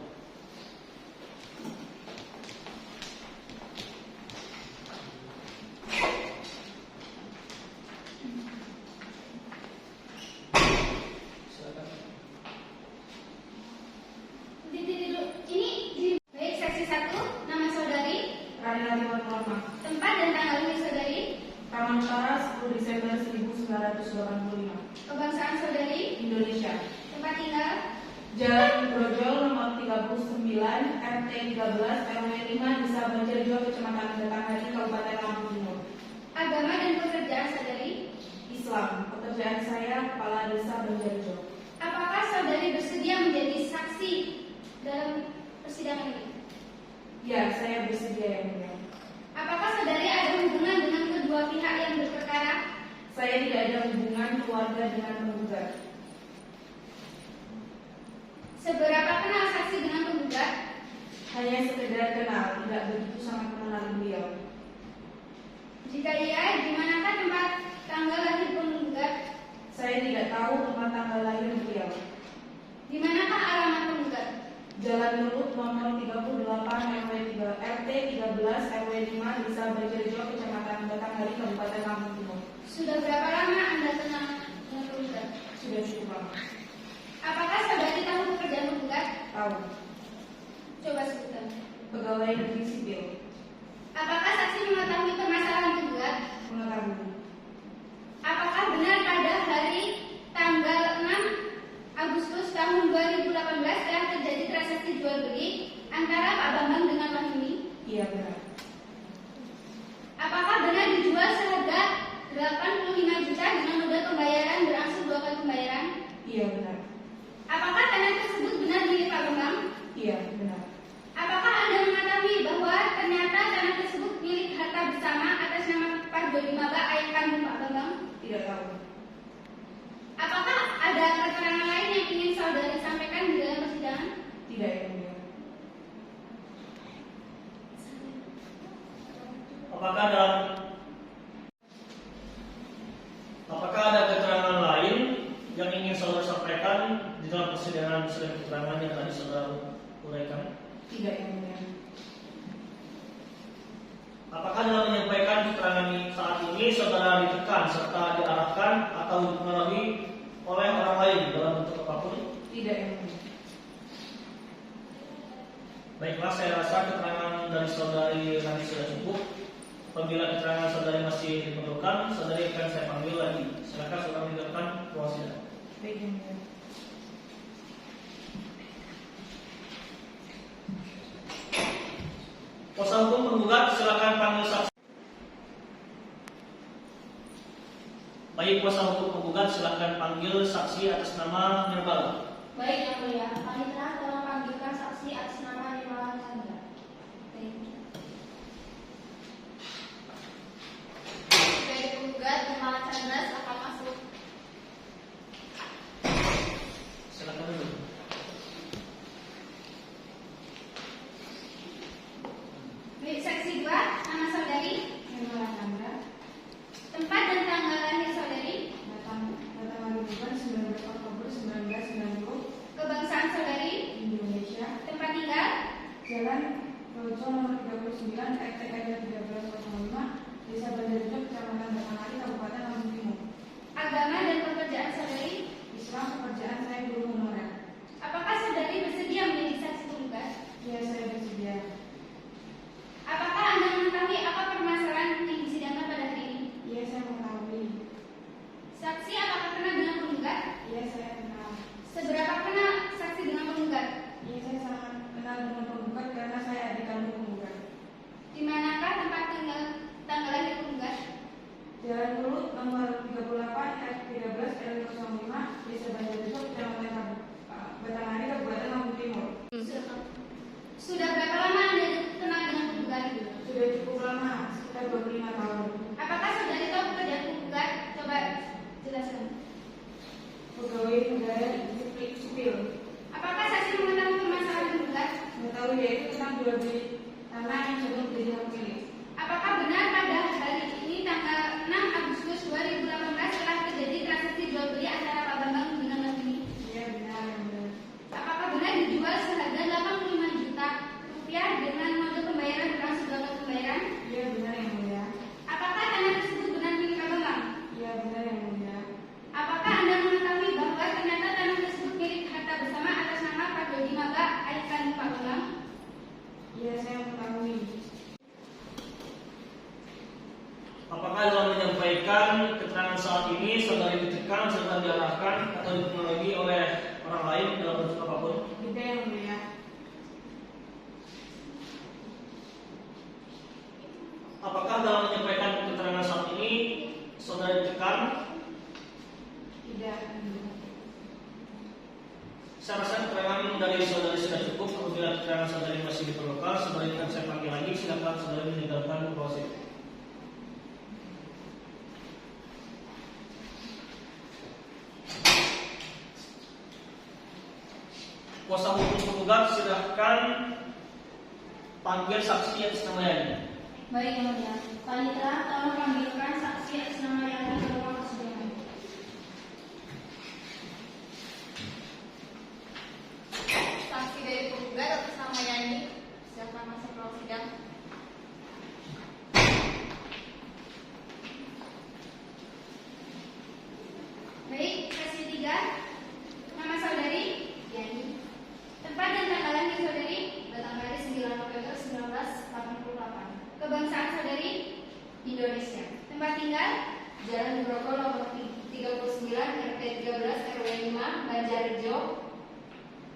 Silakan. Ini baik, saksi 1, nama saudari, Rani Latifah Norma. tempat dan tanggal lahir saudari, Taman Utara 10 Desember 1985. kebangsaan saudari, Indonesia. tempat tinggal, Jalan Grojol nomor 39 RT 13 RW 5 Desa Banjarjo Kecamatan Batanghari Kabupaten Lampung Timur. agama dan pekerjaan saudari. Islam. Pekerjaan saya kepala desa Banjarjo. Apakah saudari bersedia menjadi saksi dalam persidangan ini? Ya, saya bersedia, yang mulia. Apakah saudari ada hubungan dengan kedua pihak yang berperkara? Saya tidak ada hubungan keluarga dengan penggugat. Seberapa kenal saksi dengan penggugat? Hanya sekedar kenal, tidak begitu sangat mengenal beliau. Jika iya, di manakah tempat tanggal lahir penggugat? Saya tidak tahu tempat tanggal lahir beliau. Di manakah alamat penggugat? Jalan Lut nomor 38 RT 13 RW 5 Desa Banjarjo Kecamatan Batanghari Kabupaten Lampung Timur. Sudah berapa lama Anda kenal dengan penggugat? Sudah cukup lama. Apakah saudari tahu pekerjaan penggugat? Tahu. Coba sebutkan. Pegawai negeri sipil. Apakah saksi mengetahui permasalahan penggugat? Mengetahui. Apakah benar pada hari tanggal 6 Agustus tahun 2018 telah terjadi transaksi jual beli antara Pak Bambang dengan Wahimi? Iya, benar. Apakah benar dijual seharga 85 juta dengan modal pembayaran berangsur 2 kali pembayaran? Iya, benar. Apakah tanah tersebut benar milik Pak Bambang? Iya, benar. Apakah Anda mengetahui bahwa ternyata Dodi Maba ayah kandung Pak Bambang? Tidak tahu. Apakah ada keterangan lain yang ingin saudari sampaikan di dalam persidangan? Tidak, Yang Mulia. Apakah ada keterangan lain yang ingin saudara sampaikan di dalam persidangan selain keterangan yang tadi saudara uraikan? Tidak, Yang Mulia. Apakah dalam menyampaikan keterangan saat ini saudara ditekan serta diarahkan atau dipengaruhi oleh orang lain dalam bentuk apapun? Tidak, Yang Mulia. Baiklah, saya rasa keterangan dari saudari Rani sudah cukup. Apabila keterangan saudari masih diperlukan, saudari akan saya panggil lagi. Silakan saudara meninggalkan ruang sidang. Baik, Yang Mulia. Kuasa hukum penggugat silakan panggil saksi. Baik, kuasa hukum penggugat silakan panggil saksi atas nama Nirbala. Baik, Yang Mulia. Panitera tolong panggilkan saksi atas nama Nirmala Chandra. Baik. Dari penggugat Nirmala Chandra akan masuk. Silakan dulu. Baik, saksi 2, nama saudari, Nirmala Chandra. tempat dan tanggal lahir saudari, Data Malibuan 19 Oktober 1990. kebangsaan saudari, Indonesia. tempat tinggal, Jalan Rojo nomor 39 RT RW 1305, Desa Banjarjo, Kecamatan Batanghari, Kabupaten Lampung Timur. agama dan pekerjaan saudari. Islam, pekerjaan saya guru honorer. Apakah saudari bersedia menjadi saksi penggugat? Ya, saya bersedia. Apakah Anda mengetahui apa permasalahan yang disidangkan pada hari ini? Iya, saya mengetahui. Saksi apakah kenal dengan penggugat? Iya, saya kenal. Seberapa kenal saksi dengan penggugat? Iya, saya sangat kenal dengan penggugat karena saya adik kandung penggugat. Di manakah tempat tinggal tanggal lahir penggugat? Jalan Mulut nomor 38 RT 13 RW 05, Desa Banjarjo, Kecamatan Batanghari, Kabupaten Lampung Timur. Sudah berapa lama Anda kenal dengan penggugat? Sudah cukup lama, sekitar 25 tahun. Apakah saudari tahu pekerjaan penggugat? Coba jelaskan. Pegawai negara sipil. Apakah saksi mengetahui permasalahan penggugat? Mengetahui yaitu tentang jual beli tanah yang sudah menjadi hak milik. Apakah benar pada hari ini tanggal 6 Agustus 2018 telah terjadi transaksi jual beli antara Pak Bambang dengan Latini? Iya, benar, benar. Apakah benar dijual seharga 85 juta rupiah dengan mode pembayaran berlangsung gagal pembayaran? Iya, benar yang mulia. Apakah tanah tersebut benar milik Pak Bambang? Iya, benar yang mulia. Apakah Anda mengetahui bahwa ternyata tanah tersebut milik harta bersama atas nama Pak Dodi Maba, ayah kandung Pak Bambang? Iya, saya mengetahui. Apakah dalam menyampaikan keterangan saat ini saudari ditekan serta diarahkan atau dipengaruhi oleh orang lain dalam bentuk apapun? Tidak yang mulia. Apakah dalam menyampaikan keterangan saat ini saudari ditekan? Tidak. Saya rasa keterangan dari saudari sudah cukup. Apabila keterangan saudari masih diperlukan, saudari akan saya panggil lagi. Silakan saudari meninggalkan proses. Kuasa hukum penggugat silahkan panggil saksi atas nama Yani. Baik yang mulia. Panitera tolong panggilkan saksi atas nama Yani ke ruang persidangan. Saksi dari penggugat atas nama Yani silakan masuk ke ruang sidang. Baik, saksi 3, nama saudari, Yani. Tempat dan tanggal lahir saudari, Batanghari 9 November 1988. kebangsaan saudari, Indonesia. tempat tinggal, Jalan Grogol nomor 39 RT 13 RW 5 Banjarjo,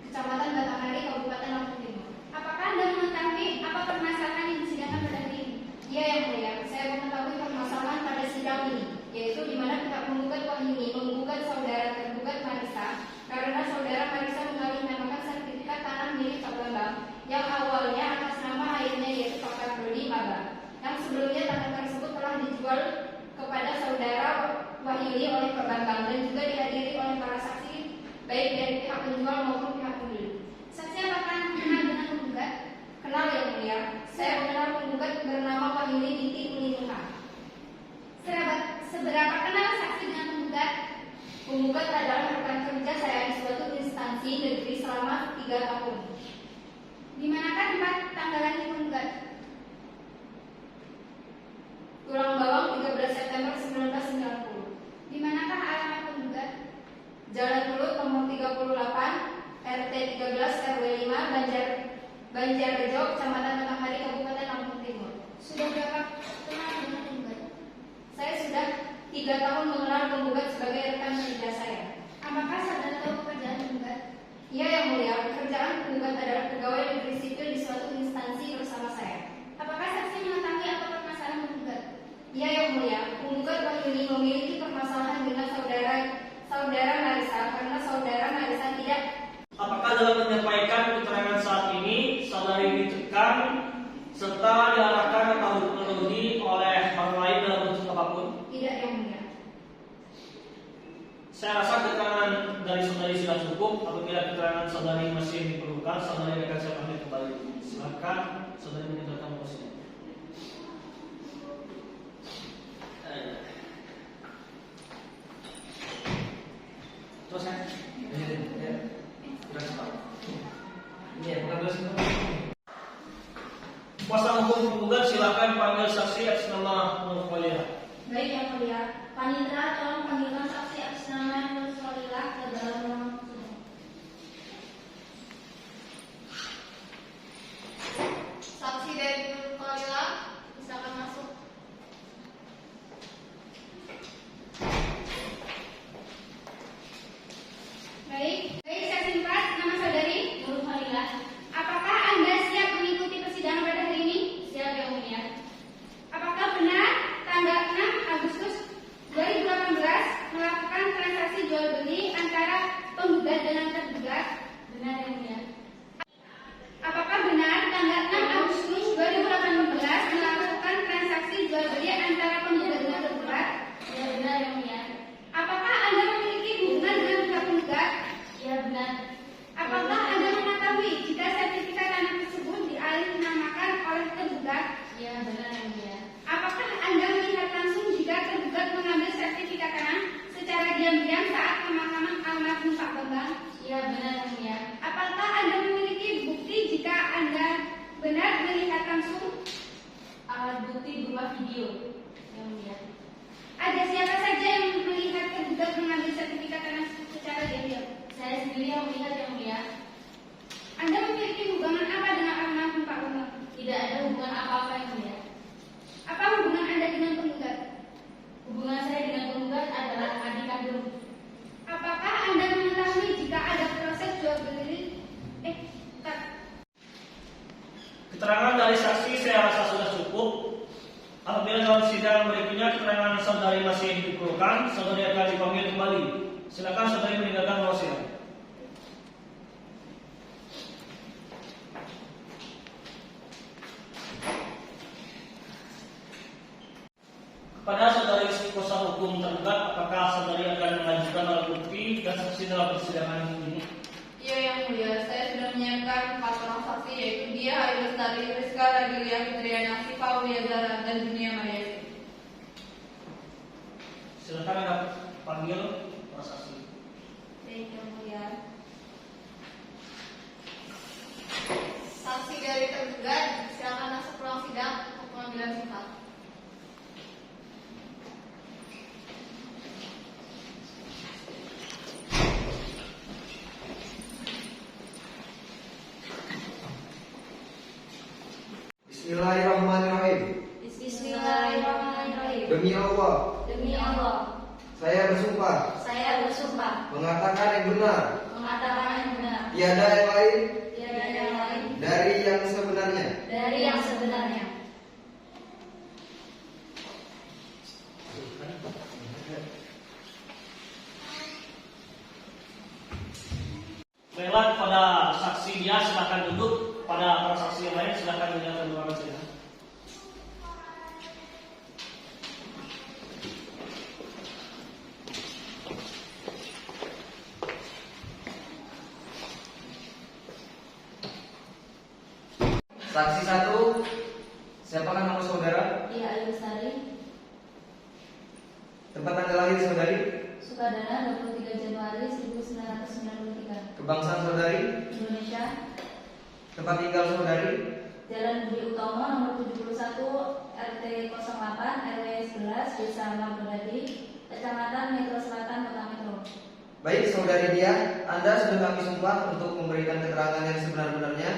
Kecamatan Batanghari, Kabupaten Lampung Timur. apakah Anda mengetahui apa permasalahan yang disidangkan pada hari ini? Iya yang mulia, saya mengetahui permasalahan pada sidang ini, yaitu di mana pihak penggugat Wahyuni menggugat saudara tergugat Marisa karena saudara Marisa mengalihkan sertifikat tanah milik Pak Bambang yang awalnya atas nama ayahnya yaitu Pak Dodi Maba, yang sebelumnya tanah tersebut telah dijual diwakili oleh pembangkang dan juga dihadiri oleh para saksi baik dari pihak penjual maupun pihak pembeli. Saksi apakah kenal dengan penggugat? Kenal yang mulia. Saya mengenal penggugat bernama Wahyuni binti Ulinuha. Seberapa kenal saksi dengan penggugat? Penggugat adalah rekan kerja saya di suatu instansi negeri selama 3 tahun. Di manakah tempat tanggalan penggugat? Tulang Bawang 13 September 1990. Di manakah alamat penggugat? Jalan Mulut nomor 38 RT 13 RW 5 Banjarrejo, Kecamatan Batanghari, Kabupaten Lampung Timur. Sudah berapa kenal dengan penggugat? Saya sudah 3 tahun mengenal penggugat sebagai rekan kerja saya. Apakah saudara tahu pekerjaan penggugat? Iya yang mulia, pekerjaan penggugat adalah pegawai negeri sipil di suatu instansi bersama saya. Apakah saksi mengetahui apa permasalahan penggugat? Iya yang mulia, penggugat Wahyuni memiliki permasalahan dengan saudara Marisa karena saudara Marisa tidak. Apakah dalam menyampaikan keterangan saat ini saudari ditekan serta diarahkan atau dipenuhi oleh orang lain dalam bentuk apapun? Tidak yang mulia. Saya rasa keterangan dari saudari sudah cukup. Apabila keterangan saudari masih diperlukan, saudari akan saya panggil kembali. Silakan saudari meninggalkan posisi. Terus kan? Ya. Ini ya, bukan dosen. Kuasa hukum penggugat silakan panggil saksi atas nama Nur Khalila. Baik yang mulia, Panitra tolong panggilkan saksi atas nama Nur Khalila ke dalam ruang sidang. Saksi dari Nur Khalila, silakan masuk. Baik, saksi 4, nama saudari Nur Khalila. Apakah Anda siap mengikuti persidangan pada hari ini? Siap yang mulia. Apakah benar tanggal 6 Agustus 2018 melakukan transaksi jual beli antara penggugat dengan tergugat? Benar yang mulia. Apakah benar tanggal 6 Agustus 2018 melakukan transaksi jual beli antara penggugat dengan tergugat? Ya benar yang mulia. Apakah Anda memiliki hubungan dengan pihak penggugat? Ya benar. Apakah Anda mengetahui jika sertifikat tanah tersebut dialih-namakan oleh tergugat? Ya benar yang mulia. Apakah Anda melihat langsung jika tergugat mengambil sertifikat tanah secara diam-diam saat pemakaman almarhum Pak Bambang? Ya benar yang mulia. Apakah Anda memiliki bukti jika Anda benar melihat langsung? Alat bukti berupa video yang mulia. Ada siapa saja yang melihat tergugat mengambil sertifikat tanah secara diam-diam? Saya sendiri yang melihat yang mulia. Anda memiliki hubungan apa dengan almarhum Pak Bambang? Tidak ada hubungan apa-apa yang mulia. Apa hubungan Anda dengan penggugat? Hubungan saya dengan penggugat adalah adik kandung. Apakah Anda mengetahui jika ada proses jual beli? Keterangan dari saksi saya rasa sudah cukup. Apabila dalam sidang berikutnya keterangan saudari masih diperlukan, saudari akan dipanggil kembali. Silakan saudari meninggalkan ruang sidang. Kepada saudari kuasa hukum tergugat, apakah saudari akan mengajukan alat bukti dan saksi dalam persidangan ini? Iya yang mulia, saya sudah menyiapkan 4 orang saksi yaitu Dia, Ayu Lestari, Rizka, Ragilia, Fitriana, Siva, Ulia Zara, dan Dunia Mariasi. Silakan Anda panggil para saksi. Baik yang mulia, Saksi dari tergugat, silakan masuk ruang sidang untuk pengambilan sumpah. Bismillahirrahmanirrahim. Bismillahirrahmanirrahim. Demi Allah, Demi Allah, saya bersumpah saya bersumpah mengatakan yang benar, mengatakan yang benar, tiada yang lain tiada yang lain dari yang sebenarnya. dari yang sebenarnya. Baiklah, pada saksi dia silakan duduk. Pada para saksi yang lain silakan meninggalkan ruangan sidang. Saksi 1, siapakah nama saudara? Iya, Ayu Lestari. Tempat tanggal lahir saudari? Sukadana 23 Januari 1993. Kebangsaan saudari? Indonesia. Tempat tinggal saudari? Jalan Budi Utomo nomor 71 RT 08 RW 11 Desa Marbodadi, Kecamatan Metro Selatan, Kota Metro. Baik saudari Dia, Anda sudah kami sumpah untuk memberikan keterangan yang sebenar-benarnya.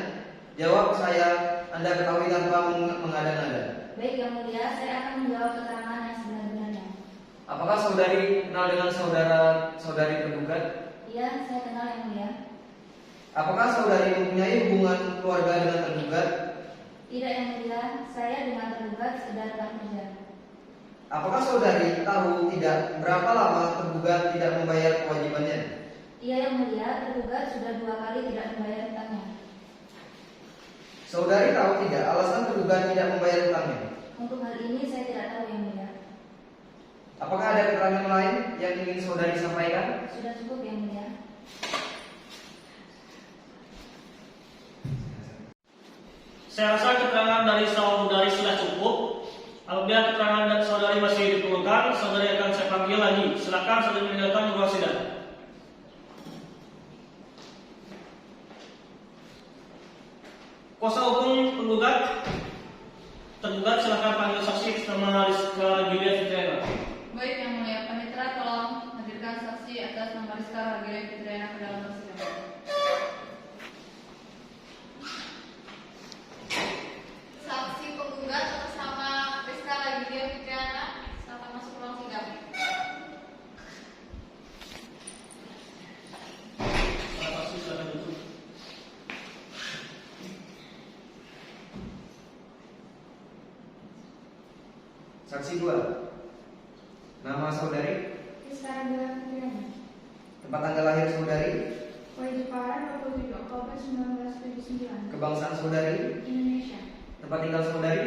Jawab saya, Anda ketahui tanpa mengada-ngada. Baik yang mulia, saya akan menjawab keterangan yang sebenar-benarnya. Apakah saudari kenal dengan saudari tergugat? Iya, saya kenal yang mulia. Apakah saudari mempunyai hubungan keluarga dengan tergugat? Tidak yang mulia, saya dengan tergugat sekedar rekan kerja. Apakah saudari tahu tidak berapa lama tergugat tidak membayar kewajibannya? Iya yang mulia, tergugat sudah 2 kali tidak membayar hutangnya. Saudari tahu tidak alasan tergugat tidak membayar hutangnya? Untuk hal ini saya tidak tahu yang mulia. Apakah ada keterangan lain yang ingin saudari sampaikan? Sudah cukup yang mulia. Saya rasa keterangan dari saudari sudah cukup. Apabila keterangan dari saudari masih diperlukan, saudari akan saya panggil lagi. Silakan saudari meninggalkan ruang sidang. Kuasa hukum penggugat, tergugat silakan panggil saksi nama Rizka Gilia Fitriana. Baik yang mulia, panitera tolong hadirkan saksi atas nama Rizka Gilia Fitriana ke dalam persidangan. Saksi penggugat atas nama Rizka Gilia Fitriana, silakan masuk ruang sidang. Saksi silakan duduk. Saksi 2, nama saudari? Rizka Gilia Fitriana. Tempat tanggal lahir saudari? Wajipara 27 Oktober 1979. Kebangsaan saudari? Indonesia. Tempat tinggal saudari?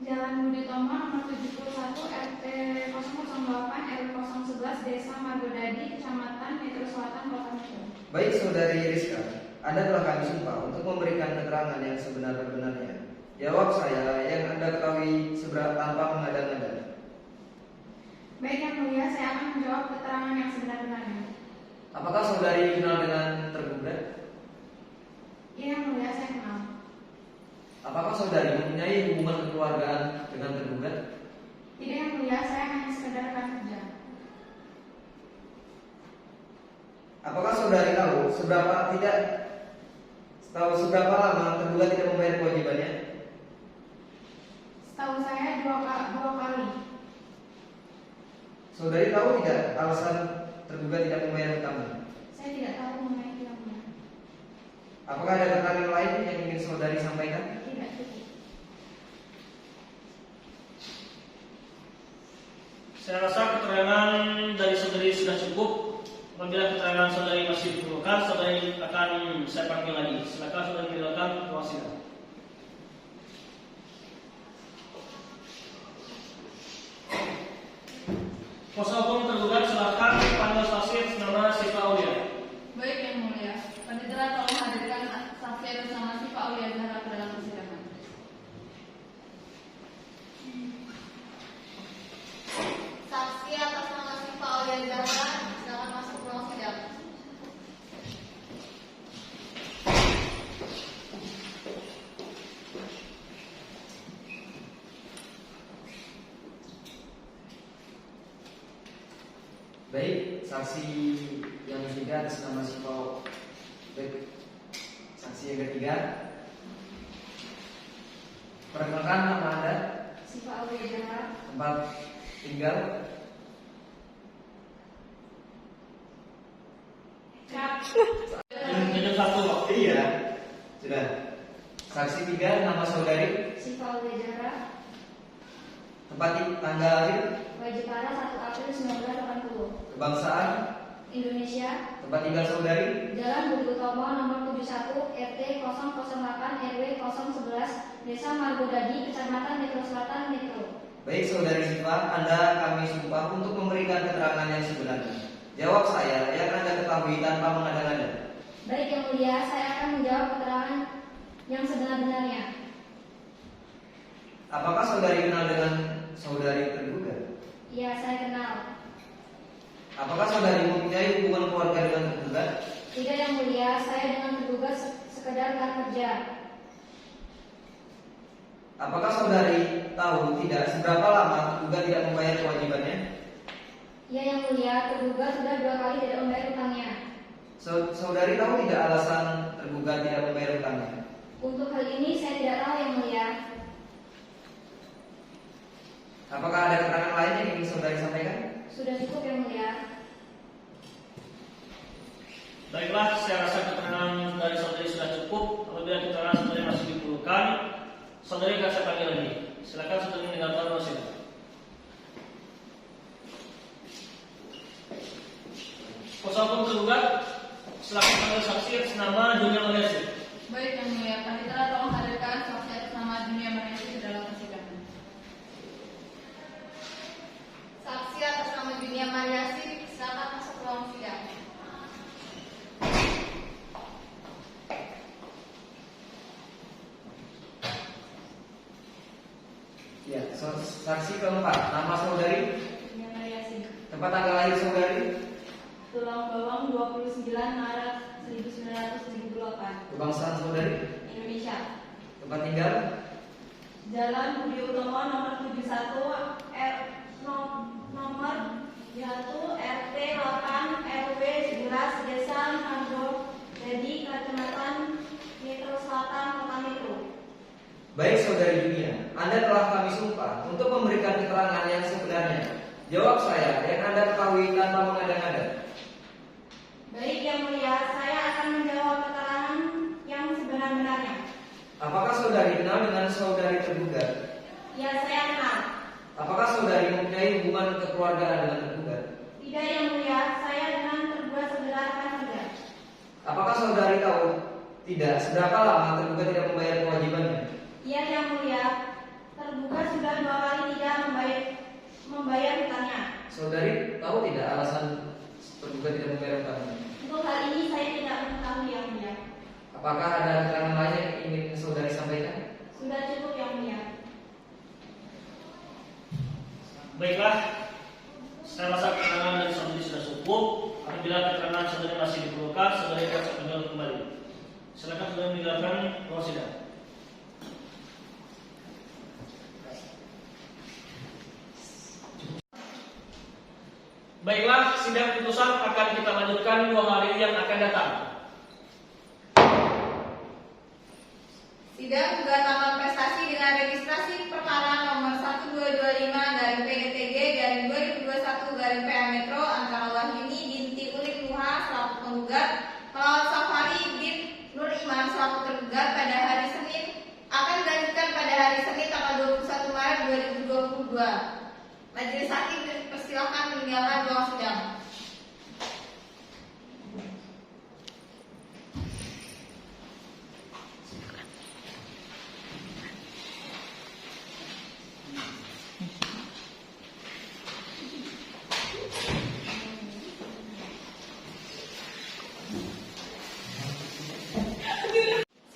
Jalan Budi Utomo nomor 71 RT 008 RW 011 Desa Marbodadi, Kecamatan Metro Selatan, Kota Metro. Baik saudari Rizka, Anda telah kami sumpah untuk memberikan keterangan yang sebenar-benarnya. Jawab saya yang Anda ketahui tanpa mengada-ngada. Baik yang mulia, saya akan menjawab keterangan yang sebenar-benarnya. Apakah saudari kenal dengan tergugat? Iya yang mulia, saya kenal. Apakah saudari mempunyai hubungan kekeluargaan dengan tergugat? Tidak yang mulia, saya hanya sekedar rekan kerja. Apakah saudari tahu seberapa lama tergugat tidak membayar kewajibannya? Setahu saya dua kali. Saudari tahu tidak alasan tergugat tidak membayar hutangnya? Saya tidak tahu mengenai itu yang mulia. Apakah ada keterangan lain yang ingin saudari sampaikan? Tidak cukup. Saya rasa keterangan dari saudari sudah cukup. Apabila keterangan saudari masih diperlukan, saudari akan saya panggil lagi. Silakan saudari meninggalkan ruang sidang. Kuasa hukum tergugat silakan panggil saksi nama Siva Aulia. Baik yang mulia, panitera tolong hadirkan saksi atas nama Siva Aulia Zahra ke dalam persidangan. Saksi atas nama Siva Aulia Zahra, silakan masuk ruang sidang. Baik, saksi yang ketiga atas nama Siva. Baik, saksi yang ketiga. Perkenalkan nama Anda, Siva Aulia Zahra. tempat tinggal, Jujur satu Pak. iya, sudah. Saksi 3, nama saudari, Siva Aulia Zahra. tempat tanggal lahir, Wajipara 1 April 1980. kebangsaan, Indonesia. tempat tinggal saudari, Jalan Budi Utomo nomor 71 RT 008 RW 011 Desa Marbodadi, Kecamatan Metro Selatan, Metro. Baik saudari Siva, Anda kami sumpah untuk memberikan keterangan yang sebenarnya. Jawab saya yang Anda ketahui tanpa mengada-ngada. Baik Yang Mulia, saya akan menjawab keterangan yang sebenar-benarnya. Apakah saudari kenal dengan saudari tergugat? Iya, saya kenal. Apakah saudari mempunyai hubungan keluarga dengan tergugat? Tidak Yang Mulia, saya dengan tergugat sekedar rekan kerja. Apakah saudari tahu tidak seberapa lama tergugat tidak membayar kewajibannya? Iya Yang Mulia, tergugat sudah 2 kali tidak membayar hutangnya. Saudari tahu tidak alasan tergugat tidak membayar hutangnya? Untuk hal ini saya tidak tahu Yang Mulia. Apakah ada keterangan lain yang ingin saudari sampaikan? Sudah cukup Yang Mulia. Baiklah, saya rasa keterangan dari saudari sudah cukup. Apabila keterangan saudari masih diperlukan, saudari akan saya panggil lagi. Silakan saudari meninggalkan ruang sidang. Kuasa hukum tergugat, silakan panggil saksi atas nama Dunia Mariasi. Baik Yang Mulia, Panitera tolong hadirkan saksi atas nama Dunia Mariasi ke dalam persidangan. Saksi atas nama Dunia Mariasi, silakan masuk ke ruang sidang. Ya, saksi keempat, nama saudari, Dunia Mariasi. tempat tanggal lahir saudari, Tulang Bawang 29 Maret 1978. kebangsaan saudari, Indonesia. tempat tinggal, Jalan Budi Utomo nomor 71 nomor 1 RT 8 RW 11 Desa Manado Dedi Kecamatan Metro Selatan Kota Metro. Baik saudari Dunia, Anda telah kami sumpah untuk memberikan keterangan yang sebenarnya. Jawab saya yang Anda ketahui tanpa mengada-ngada. Baik Yang Mulia, saya akan menjawab keterangan yang sebenar-benarnya. Apakah saudari kenal dengan saudari tergugat? Ya, saya kenal. Apakah saudari mempunyai hubungan kekeluargaan dengan tergugat? Tidak Yang Mulia, saya dengan tergugat saudara rekan kerja. Apakah saudari tahu tidak seberapa lama tergugat tidak membayar kewajibannya? Iya Yang Mulia, tergugat sudah 2 kali tidak membayar hutangnya. Saudari tahu tidak alasan tergugat tidak membayar hutangnya? Untuk hal ini saya tidak mengetahui Yang Mulia. Apakah ada keterangan lain yang ingin saudari sampaikan? Sudah cukup Yang Mulia. Baiklah, saya rasa keterangan dari saudari sudah cukup. Apabila keterangan saudari masih diperlukan, saudari akan saya panggil kembali. Silakan saudari meninggalkan ruang sidang. Baiklah, sidang putusan akan kita lanjutkan 2 hari yang akan datang. Sidang gugatan prestasi dengan registrasi perkara nomor 1225/PDTG/2021/PA Metro antara Wahyuni binti Ulik Nuha selaku penggugat melawan Safari bin Nur Iman selaku tergugat pada hari Senin akan dilanjutkan pada hari Senin tanggal 21 Maret 2022. Majelis hakim dipersilakan meninggalkan ruang sidang.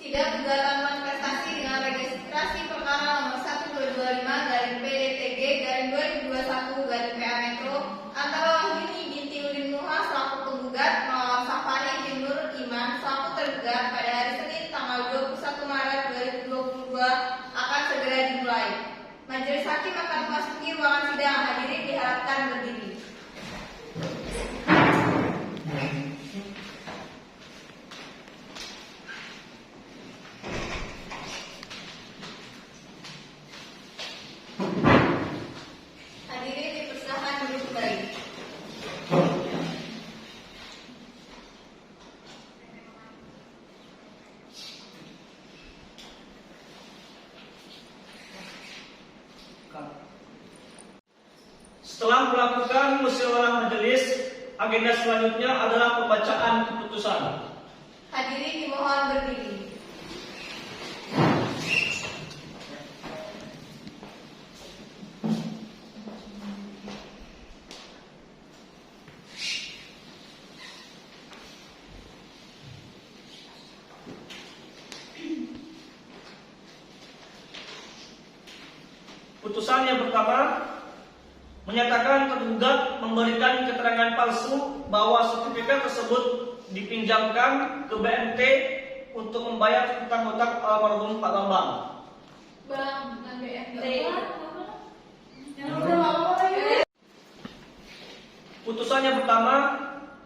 Sidang gugatan manifestasi dengan registrasi perkara nomor 1225/PDTG/2021/PA Metro antara Wahyuni binti Ulin Nuha selaku penggugat melawan Safari bin Nur Iman selaku tergugat pada hari Senin tanggal 21 Maret 2022 akan segera dimulai. Majelis hakim akan memasuki ruangan sidang. Hadirin diharapkan berdiri. Hadirin dipersilakan duduk kembali. Setelah melakukan musyawarah majelis, agenda selanjutnya adalah pembacaan keputusan. Hadirin dimohon berdiri. Putusan yang pertama menyatakan tergugat memberikan keterangan palsu bahwa sertifikat tersebut dipinjamkan ke BNT untuk membayar hutang-hutang almarhum Pak Bambang. Bang, dan BNT. Putusan yang pertama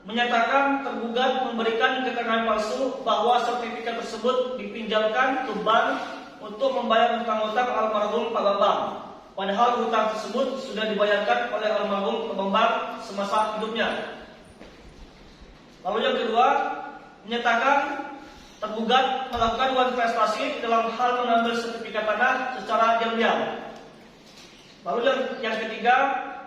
menyatakan tergugat memberikan keterangan palsu bahwa sertifikat tersebut dipinjamkan ke bank untuk membayar hutang-hutang almarhum Pak Bambang. Padahal hutang tersebut sudah dibayarkan oleh almarhum Pak Bambang semasa hidupnya. Lalu yang kedua, menyatakan tergugat melakukan uang investasi dalam hal mengambil sertifikat tanah secara diam-diam. Lalu yang ketiga,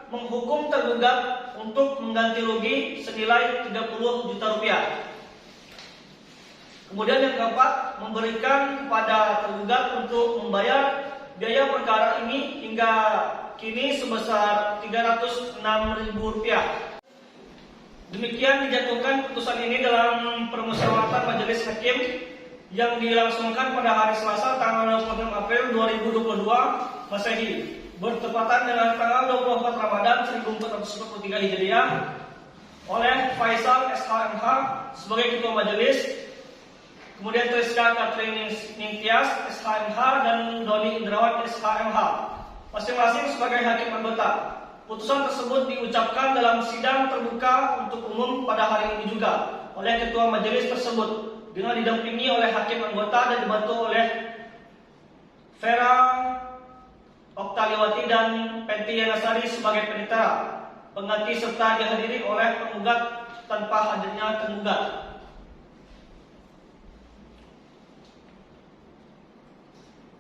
menghukum tergugat untuk mengganti rugi senilai 30 juta rupiah. Kemudian yang keempat, memberikan kepada tergugat untuk membayar biaya perkara ini hingga kini sebesar Rp306.000. Demikian dijatuhkan putusan ini dalam permusyawaratan Majelis Hakim yang dilangsungkan pada hari Selasa tanggal 26 April 2022 Masehi, bertepatan dengan tanggal 24 Ramadan 1443 Hijriah, oleh Faisal SHMH sebagai Ketua Majelis, kemudian Triska Katrin Ningtyas SHMH dan Doni Indrawan SHMH, masing-masing sebagai hakim anggota. Putusan tersebut diucapkan dalam sidang terbuka untuk umum pada hari ini juga oleh Ketua Majelis tersebut dengan didampingi oleh hakim anggota dan dibantu oleh Vera Oktaliawati dan Penti Yanasari sebagai penitera pengganti serta dihadiri oleh penggugat tanpa hadirnya tergugat.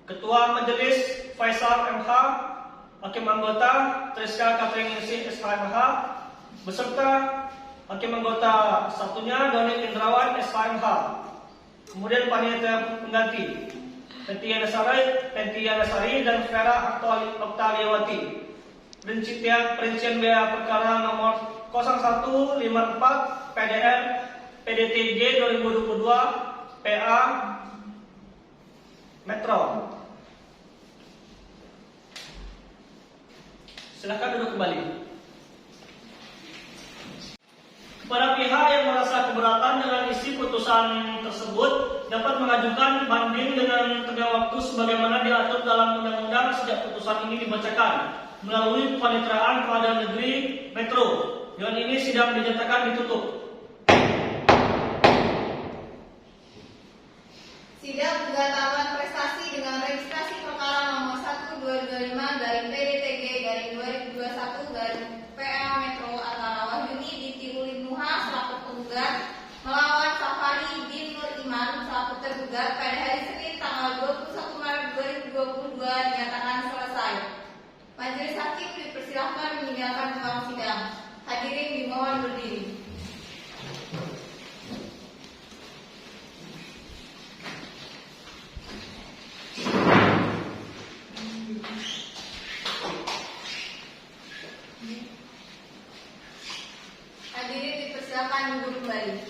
Ketua Majelis Faisal MH, Hakim Anggota Triska Katrin SHMH, beserta Hakim Anggota satunya Doni Indrawan SHMH. Kemudian panitia pengganti Penti Yanasari dan Vera Oktaliawati. Perincian biaya perkara nomor 0154 PDR PDTG 2022 PA Metro. Silakan duduk kembali. Kepada pihak yang merasa keberatan dengan isi putusan tersebut dapat mengajukan banding dengan tenggang waktu sebagaimana diatur dalam undang-undang sejak putusan ini dibacakan melalui Paniteraan Pengadilan Negeri Metro. Dengan ini sidang dinyatakan ditutup. Sidang gugatan prestasi dengan registrasi perkara nomor 1225/PDTG/2021/PA Metro antara Wahyuni binti Ulin Nuha selaku penggugat melawan Safari bin Nur Iman selaku tergugat pada hari Senin tanggal 21 Maret 2022 dinyatakan selesai. Majelis Hakim dipersilahkan meninggalkan ruang sidang. Hadirin dimohon berdiri. Hadirin dipersilakan duduk kembali.